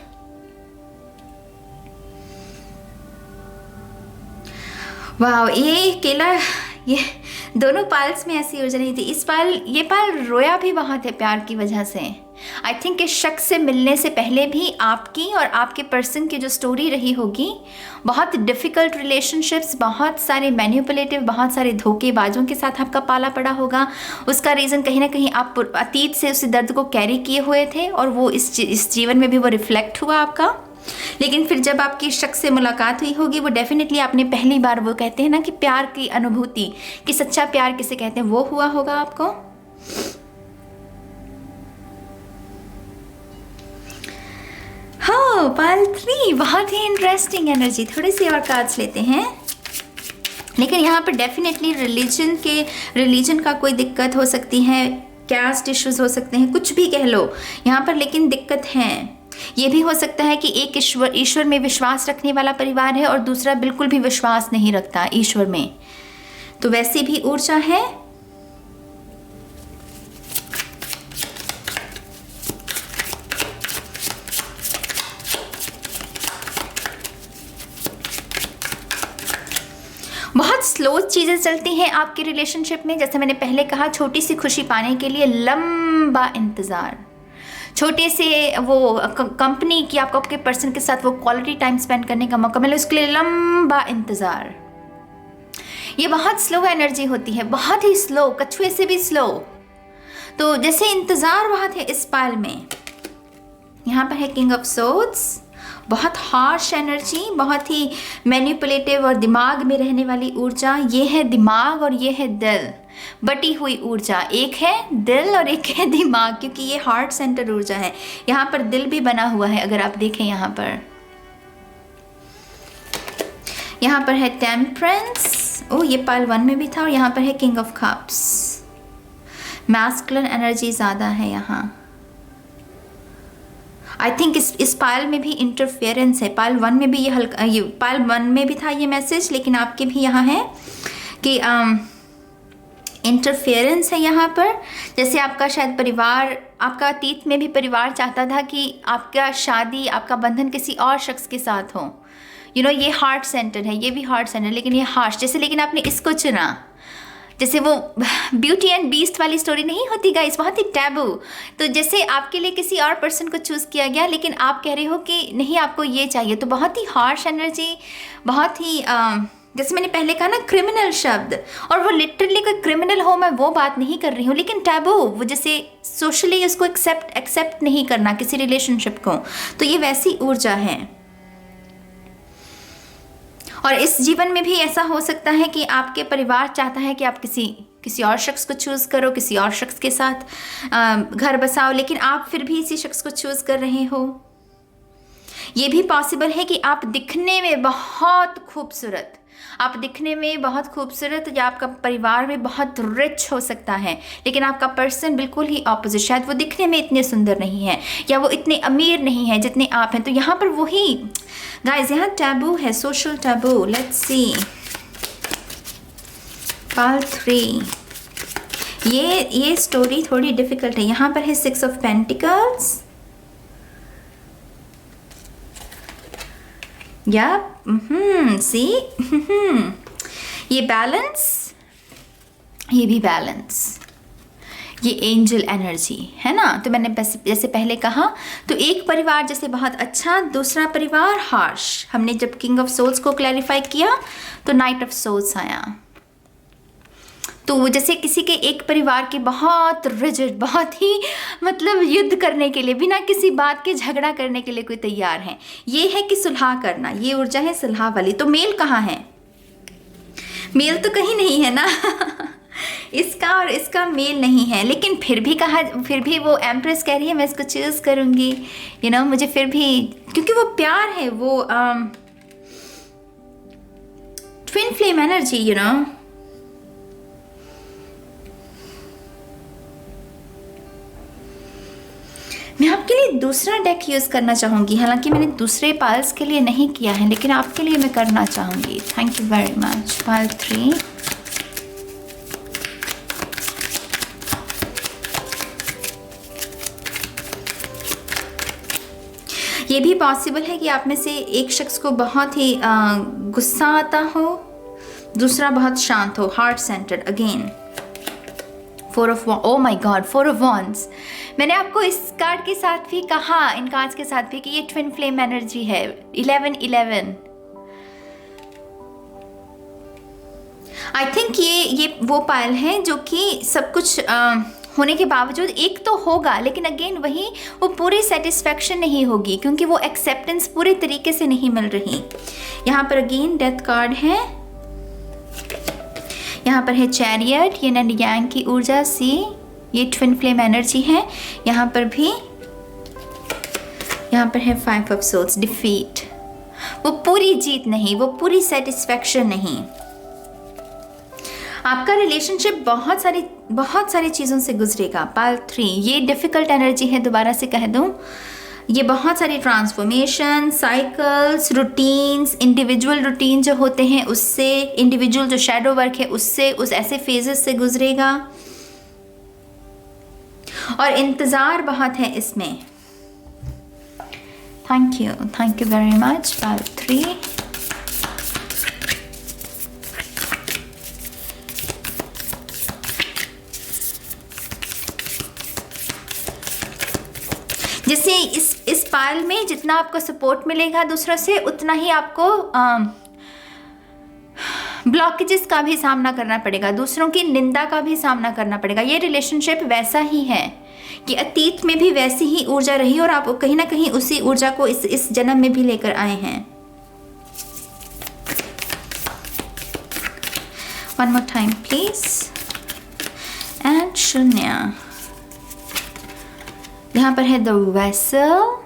वाह, ये केला, ये दोनों पायल्स में ऐसी ऊर्जा नहीं थी। ये पायल रोया भी बहुत है प्यार की वजह से। आई थिंक इस शख्स से मिलने से पहले भी आपकी और आपके पर्सन की जो स्टोरी रही होगी, बहुत डिफ़िकल्ट रिलेशनशिप्स, बहुत सारे मैनिपुलेटिव, बहुत सारे धोखेबाजों के साथ आपका पाला पड़ा होगा। उसका रीज़न कहीं ना कहीं आप अतीत से उस दर्द को कैरी किए हुए थे, और वो इस जीवन में भी वो रिफ्लेक्ट हुआ आपका। लेकिन फिर जब आपकी शख्स से मुलाकात हुई होगी, वो डेफिनेटली आपने पहली बार, वो कहते हैं ना कि प्यार की अनुभूति, कि सच्चा प्यार किसे कहते हैं, वो हुआ होगा आपको। हाँ, पायल 3 बहुत ही इंटरेस्टिंग एनर्जी। थोड़ी सी और कार्ड्स लेते हैं। लेकिन यहाँ पर डेफिनेटली रिलीजन का कोई दिक्कत हो सकती है, कैस्ट इश्यूज हो सकते हैं, कुछ भी कह लो यहाँ पर, लेकिन दिक्कत है। ये भी हो सकता है कि एक ईश्वर में विश्वास रखने वाला परिवार है और दूसरा बिल्कुल भी विश्वास नहीं रखता ईश्वर में, तो वैसी भी ऊर्जा है। बहुत स्लो चीज़ें चलती हैं आपके रिलेशनशिप में। जैसे मैंने पहले कहा, छोटी सी खुशी पाने के लिए लंबा इंतज़ार, छोटे से वो कंपनी की आपको आपके पर्सन के साथ वो क्वालिटी टाइम स्पेंड करने का मौका मिले, उसके लिए लंबा इंतज़ार। ये बहुत स्लो एनर्जी होती है, बहुत ही स्लो, कछुए से भी स्लो। तो जैसे इंतज़ार बहुत है इस पायल में। यहाँ पर है किंग ऑफ सोर्ड्स, बहुत हार्श एनर्जी, बहुत ही मैनिपुलेटिव और दिमाग में रहने वाली ऊर्जा। ये है दिमाग और ये है दिल, बटी हुई ऊर्जा। एक है दिल और एक है दिमाग, क्योंकि ये हार्ट सेंटर ऊर्जा है। यहाँ पर दिल भी बना हुआ है, अगर आप देखें यहाँ पर। यहाँ पर है टेम्परेंस, ओ ये पायल 1 में भी था, और यहाँ पर है king of cups. Masculine energy ज़्यादा है यहाँ। आई थिंक इस पायल में भी इंटरफेरेंस है। पायल 1 में भी ये पायल 1 में भी था ये मैसेज, लेकिन आपके भी यहाँ है कि इंटरफेरेंस है यहाँ पर। जैसे आपका शायद परिवार, आपका अतीत में भी परिवार चाहता था कि आपका शादी, आपका बंधन किसी और शख्स के साथ हो। ये हार्ट सेंटर है, ये भी हार्ट सेंटर, लेकिन ये हार्श जैसे, लेकिन आपने इसको चुना। जैसे वो ब्यूटी एंड बीस्ट वाली स्टोरी नहीं होती गाइस, बहुत ही टैबू। तो जैसे आपके लिए किसी और पर्सन को चूज़ किया गया, लेकिन आप कह रहे हो कि नहीं आपको ये चाहिए, तो बहुत ही हार्श एनर्जी, बहुत ही जैसे मैंने पहले कहा ना क्रिमिनल शब्द, और वो लिटरली कोई क्रिमिनल हो, मैं वो बात नहीं कर रही हूँ, लेकिन टैबू, वो जैसे सोशली उसको एक्सेप्ट नहीं करना किसी रिलेशनशिप को, तो ये वैसी ऊर्जा है। और इस जीवन में भी ऐसा हो सकता है कि आपके परिवार चाहता है कि आप किसी और शख्स को चूज़ करो, किसी और शख्स के साथ घर बसाओ, लेकिन आप फिर भी इसी शख्स को चूज़ कर रहे हो। ये भी पॉसिबल है कि आप दिखने में बहुत खूबसूरत, आप दिखने में बहुत खूबसूरत, या आपका परिवार में बहुत रिच हो सकता है, लेकिन आपका पर्सन बिल्कुल ही ऑपोजिट, शायद वो दिखने में इतने सुंदर नहीं है, या वो इतने अमीर नहीं है जितने आप हैं। तो यहाँ पर वही गाइस, यहाँ टैबू है, social taboo. Let's see part 3। ये स्टोरी थोड़ी डिफिकल्ट है। यहाँ पर है 6 ऑफ पेंटिकल्स, या सी ये बैलेंस, ये भी बैलेंस, ये एंजल एनर्जी है ना। तो मैंने जैसे पहले कहा, तो एक परिवार जैसे बहुत अच्छा, दूसरा परिवार हार्श। हमने जब किंग ऑफ सोल्स को क्लैरिफाई किया तो नाइट ऑफ सोल्स आया। तो जैसे किसी के एक परिवार के बहुत रिजिड, बहुत ही मतलब युद्ध करने के लिए, बिना किसी बात के झगड़ा करने के लिए कोई तैयार है। ये है कि सुलह करना, ये ऊर्जा है सुलह वाली। तो मेल कहाँ है? मेल तो कहीं नहीं है ना इसका और इसका मेल नहीं है, लेकिन फिर भी वो एम्प्रेस कह रही है मैं इसको चूज़ करूँगी, मुझे फिर भी, क्योंकि वो प्यार है, वो ट्विन फ्लेम एनर्जी, मैं आपके लिए दूसरा डेक यूज़ करना चाहूँगी। हालांकि मैंने दूसरे पाइल्स के लिए नहीं किया है, लेकिन आपके लिए मैं करना चाहूँगी। Thank you very much. Pile 3, ये भी पॉसिबल है कि आप में से एक शख्स को बहुत ही गुस्सा आता हो, दूसरा बहुत शांत हो, heart centred. Again 4 of oh my God, 4 of wands. मैंने आपको इस कार्ड के साथ भी कहा, इन कार्ड्स के साथ भी, कि ये ट्विन फ्लेम एनर्जी है। 11-11 आई थिंक ये वो पायल है जो कि सब कुछ होने के बावजूद एक तो होगा, लेकिन अगेन वही, वो पूरी सेटिस्फैक्शन नहीं होगी, क्योंकि वो एक्सेप्टेंस पूरे तरीके से नहीं मिल रही। यहाँ पर अगेन डेथ कार्ड है, यहाँ पर है चैरियट, ये एंड यांग की ऊर्जा सी, ये ट्विन फ्लेम एनर्जी है। यहाँ पर भी, यहाँ पर है 5 ऑफ सोल्स, डिफीट, वो पूरी जीत नहीं, वो पूरी सेटिस्फैक्शन नहीं। आपका रिलेशनशिप बहुत सारी चीज़ों से गुजरेगा। पाइल 3, ये डिफ़िकल्ट एनर्जी है, दोबारा से कह दूँ, ये बहुत सारी transformation, cycles, routines, individual routine जो होते हैं उससे, इंडिविजुअल जो शैडो वर्क है उससे, उस ऐसे फेजेस से गुजरेगा, और इंतज़ार बहुत है इसमें। Thank you very much. Pile 3, जैसे इस पायल में जितना आपको सपोर्ट मिलेगा दूसरों से, उतना ही आपको ब्लॉकेजेस का भी सामना करना पड़ेगा, दूसरों की निंदा का भी सामना करना पड़ेगा। ये रिलेशनशिप वैसा ही है कि अतीत में भी वैसी ही ऊर्जा रही, और आप कहीं ना कहीं उसी ऊर्जा को इस जन्म में भी लेकर आए हैं। One more time please. And शून्य, यहाँ पर है द वेसल,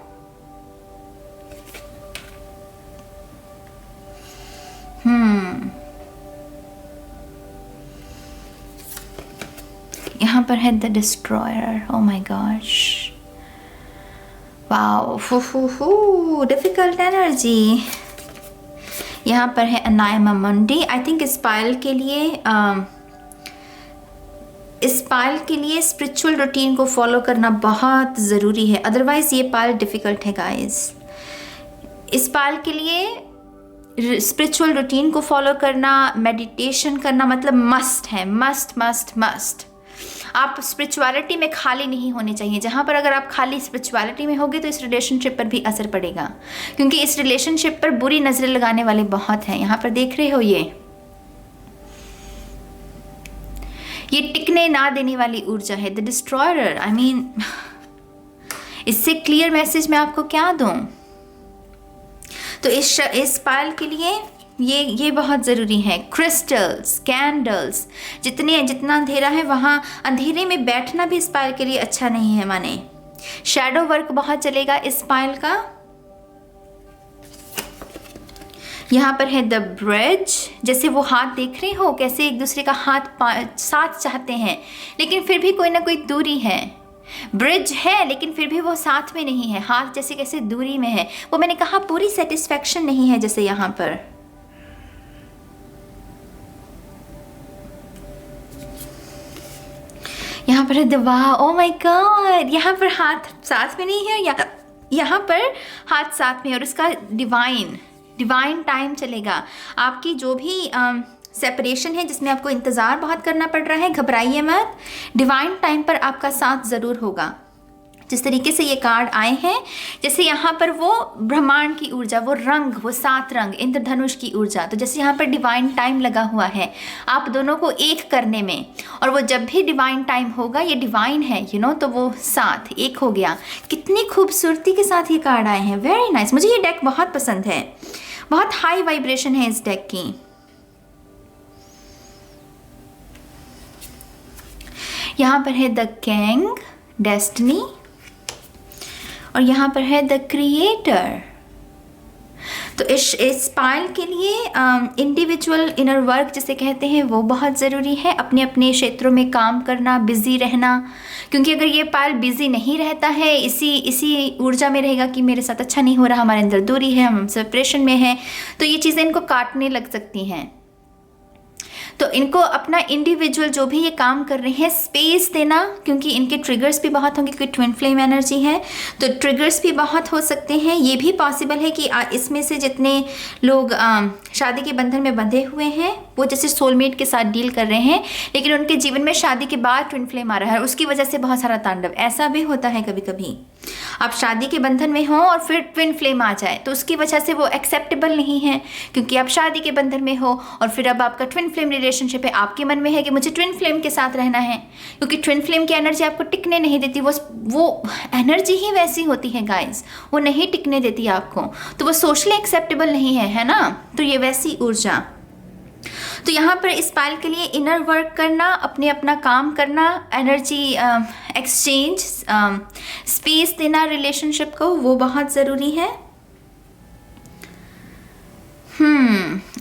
यहाँ पर है the destroyer. Oh my gosh, wow, difficult energy. यहाँ पर है अनायमा मंडी। आई थिंक इस पायल के लिए स्पिरिचुअल रूटीन को फॉलो करना बहुत ज़रूरी है, अदरवाइज़ ये पायल डिफ़िकल्ट है गाइस। इस पायल के लिए स्पिरिचुअल रूटीन को फॉलो करना, मेडिटेशन करना मतलब मस्ट है, मस्ट। आप स्पिरिचुअलिटी में खाली नहीं होने चाहिए। जहाँ पर अगर आप खाली स्पिरिचुअलिटी में होगे तो इस रिलेशनशिप पर भी असर पड़ेगा, क्योंकि इस रिलेशनशिप पर बुरी नज़रें लगाने वाले बहुत हैं। यहाँ पर देख रहे हो ये टिकने ना देने वाली ऊर्जा है, द डिस्ट्रॉयर। आई मीन इससे क्लियर मैसेज मैं आपको क्या दूँ। तो इस पायल के लिए ये बहुत ज़रूरी है। क्रिस्टल्स, कैंडल्स, जितना अंधेरा है वहाँ अंधेरे में बैठना भी इस पायल के लिए अच्छा नहीं है। माने शैडो वर्क बहुत चलेगा इस पायल का। यहाँ पर है द ब्रिज। जैसे वो हाथ देख रहे हो कैसे एक दूसरे का हाथ साथ चाहते हैं, लेकिन फिर भी कोई ना कोई दूरी है। ब्रिज है लेकिन फिर भी वो साथ में नहीं है, हाथ जैसे कैसे दूरी में है। वो मैंने कहा पूरी सेटिस्फैक्शन नहीं है। जैसे यहाँ पर है वाह, ओ माय गॉड, यहाँ पर हाथ साथ में नहीं है, यहाँ पर हाथ साथ में है और इसका डिवाइन टाइम चलेगा। आपकी जो भी सेपरेशन है जिसमें आपको इंतज़ार बहुत करना पड़ रहा है, घबराइए मत, डिवाइन टाइम पर आपका साथ ज़रूर होगा। जिस तरीके से ये कार्ड आए हैं, जैसे यहाँ पर वो ब्रह्मांड की ऊर्जा, वो रंग, वो 7 रंग, इंद्रधनुष की ऊर्जा, तो जैसे यहाँ पर डिवाइन टाइम लगा हुआ है आप दोनों को एक करने में। और वो जब भी डिवाइन टाइम होगा, ये डिवाइन है तो वो साथ एक हो गया। कितनी खूबसूरती के साथ ये कार्ड आए हैं, वेरी नाइस। मुझे ये डेक बहुत पसंद है, बहुत हाई वाइब्रेशन है इस डेक की। यहाँ पर है द किंग, डेस्टिनी, और यहाँ पर है द क्रिएटर। तो इस पायल के लिए इंडिविजुअल इनर वर्क जिसे कहते हैं वो बहुत ज़रूरी है। अपने अपने क्षेत्रों में काम करना, बिज़ी रहना, क्योंकि अगर ये पायल बिज़ी नहीं रहता है, इसी ऊर्जा में रहेगा कि मेरे साथ अच्छा नहीं हो रहा, हमारे अंदर दूरी है, हम सेपरेशन में हैं, तो ये चीज़ें इनको काटने लग सकती हैं। तो इनको अपना इंडिविजुअल जो भी ये काम कर रहे हैं स्पेस देना, क्योंकि इनके ट्रिगर्स भी बहुत होंगे, क्योंकि ट्विन फ्लेम एनर्जी है तो ट्रिगर्स भी बहुत हो सकते हैं। ये भी पॉसिबल है कि इसमें से जितने लोग शादी के बंधन में बंधे हुए हैं वो जैसे सोलमेट के साथ डील कर रहे हैं, लेकिन उनके जीवन में शादी के बाद ट्विन फ्लेम आ रहा है, उसकी वजह से बहुत सारा तांडव। ऐसा भी होता है कभी कभी, आप शादी के बंधन में हो और फिर ट्विन फ्लेम आ जाए तो उसकी वजह से वो एक्सेप्टेबल नहीं है, क्योंकि आप शादी के बंधन में हो और फिर अब आपका ट्विन फ्लेम रिलेशनशिप है, आपके मन में है कि मुझे ट्विन फ्लेम के साथ रहना है, क्योंकि ट्विन फ्लेम की एनर्जी आपको टिकने नहीं देती। वो एनर्जी ही वैसी होती है गाइस, वो नहीं टिकने देती आपको, तो वो सोशली एक्सेप्टेबल नहीं है ना। तो ये वैसी ऊर्जा। तो यहाँ पर इस पायल के लिए इनर वर्क करना, अपना काम करना, एनर्जी एक्सचेंज, स्पेस देना रिलेशनशिप को, वो बहुत ज़रूरी है।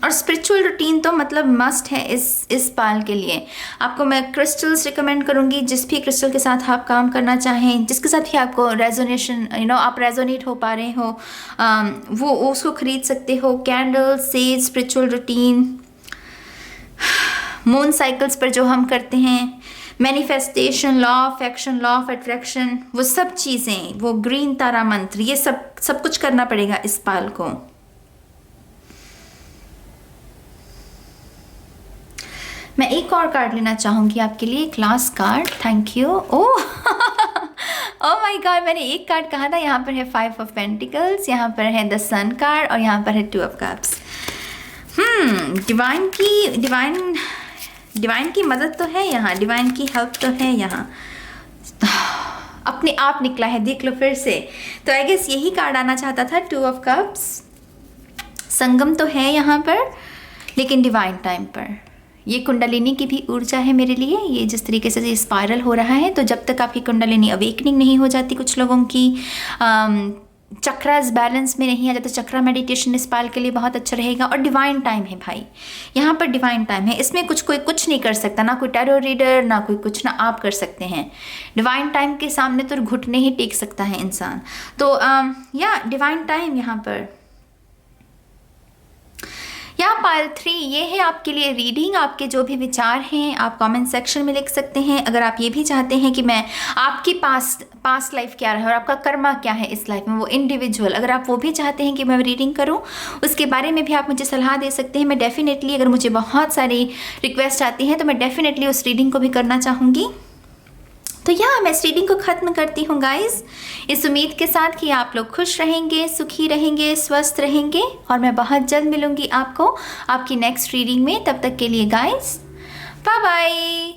और स्पिरिचुअल रूटीन तो मतलब मस्ट है इस पायल के लिए। आपको मैं क्रिस्टल्स रिकमेंड करूँगी, जिस भी क्रिस्टल के साथ आप काम करना चाहें, जिसके साथ भी आपको रेजोनेशन आप रेजोनेट हो पा रहे हो, वो उसको खरीद सकते हो। Candle, says, spiritual routine, moon cycles पर जो हम करते हैं, manifestation, law of action, law of attraction, वो सब चीज़ें, वो ग्रीन तारा मंत्र, ये सब कुछ करना पड़ेगा इस पायल को। मैं एक और कार्ड लेना चाहूँगी आपके लिए, class card. Thank you. Oh my God, मैंने एक कार्ड कहा था। यहाँ पर है 5 ऑफ पेंटिकल्स, यहाँ पर है द सन कार्ड और यहाँ पर है 2 ऑफ कप्स। डिवाइन की मदद तो है यहाँ, डिवाइन की हेल्प तो है यहाँ, अपने आप निकला है, देख लो फिर से। तो आई गेस यही कार्ड आना चाहता था, 2 ऑफ कप्स। संगम तो है यहाँ पर, लेकिन डिवाइन टाइम पर। ये कुंडलिनी की भी ऊर्जा है मेरे लिए। ये जिस तरीके से ये स्पाइरल हो रहा है, तो जब तक आपकी कुंडलिनी अवेकनिंग नहीं हो जाती, कुछ लोगों की चक्रास बैलेंस में नहीं आ जाता, चक्रा मेडिटेशन इस पायल के लिए बहुत अच्छा रहेगा। और डिवाइन टाइम है भाई, यहाँ पर डिवाइन टाइम है, इसमें कोई कुछ नहीं कर सकता, ना कोई टैरो रीडर, ना कोई कुछ, ना आप कर सकते हैं। डिवाइन टाइम के सामने तो घुटने ही टेक सकता है इंसान। तो या डिवाइन टाइम यहाँ पर पाइल 3 ये है आपके लिए रीडिंग। आपके जो भी विचार हैं आप कमेंट सेक्शन में लिख सकते हैं। अगर आप ये भी चाहते हैं कि मैं आपकी पास्ट लाइफ क्या रहा है और आपका कर्मा क्या है इस लाइफ में, वो इंडिविजुअल, अगर आप वो भी चाहते हैं कि मैं रीडिंग करूं, उसके बारे में भी आप मुझे सलाह दे सकते हैं। मैं डेफिनेटली, अगर मुझे बहुत सारी रिक्वेस्ट आती हैं तो मैं डेफिनेटली उस रीडिंग को भी करना चाहूँगी। तो यहाँ मैं इस रीडिंग को ख़त्म करती हूँ गाइज़, इस उम्मीद के साथ कि आप लोग खुश रहेंगे, सुखी रहेंगे, स्वस्थ रहेंगे, और मैं बहुत जल्द मिलूँगी आपको आपकी नेक्स्ट रीडिंग में। तब तक के लिए गाइज़ बाय बाय।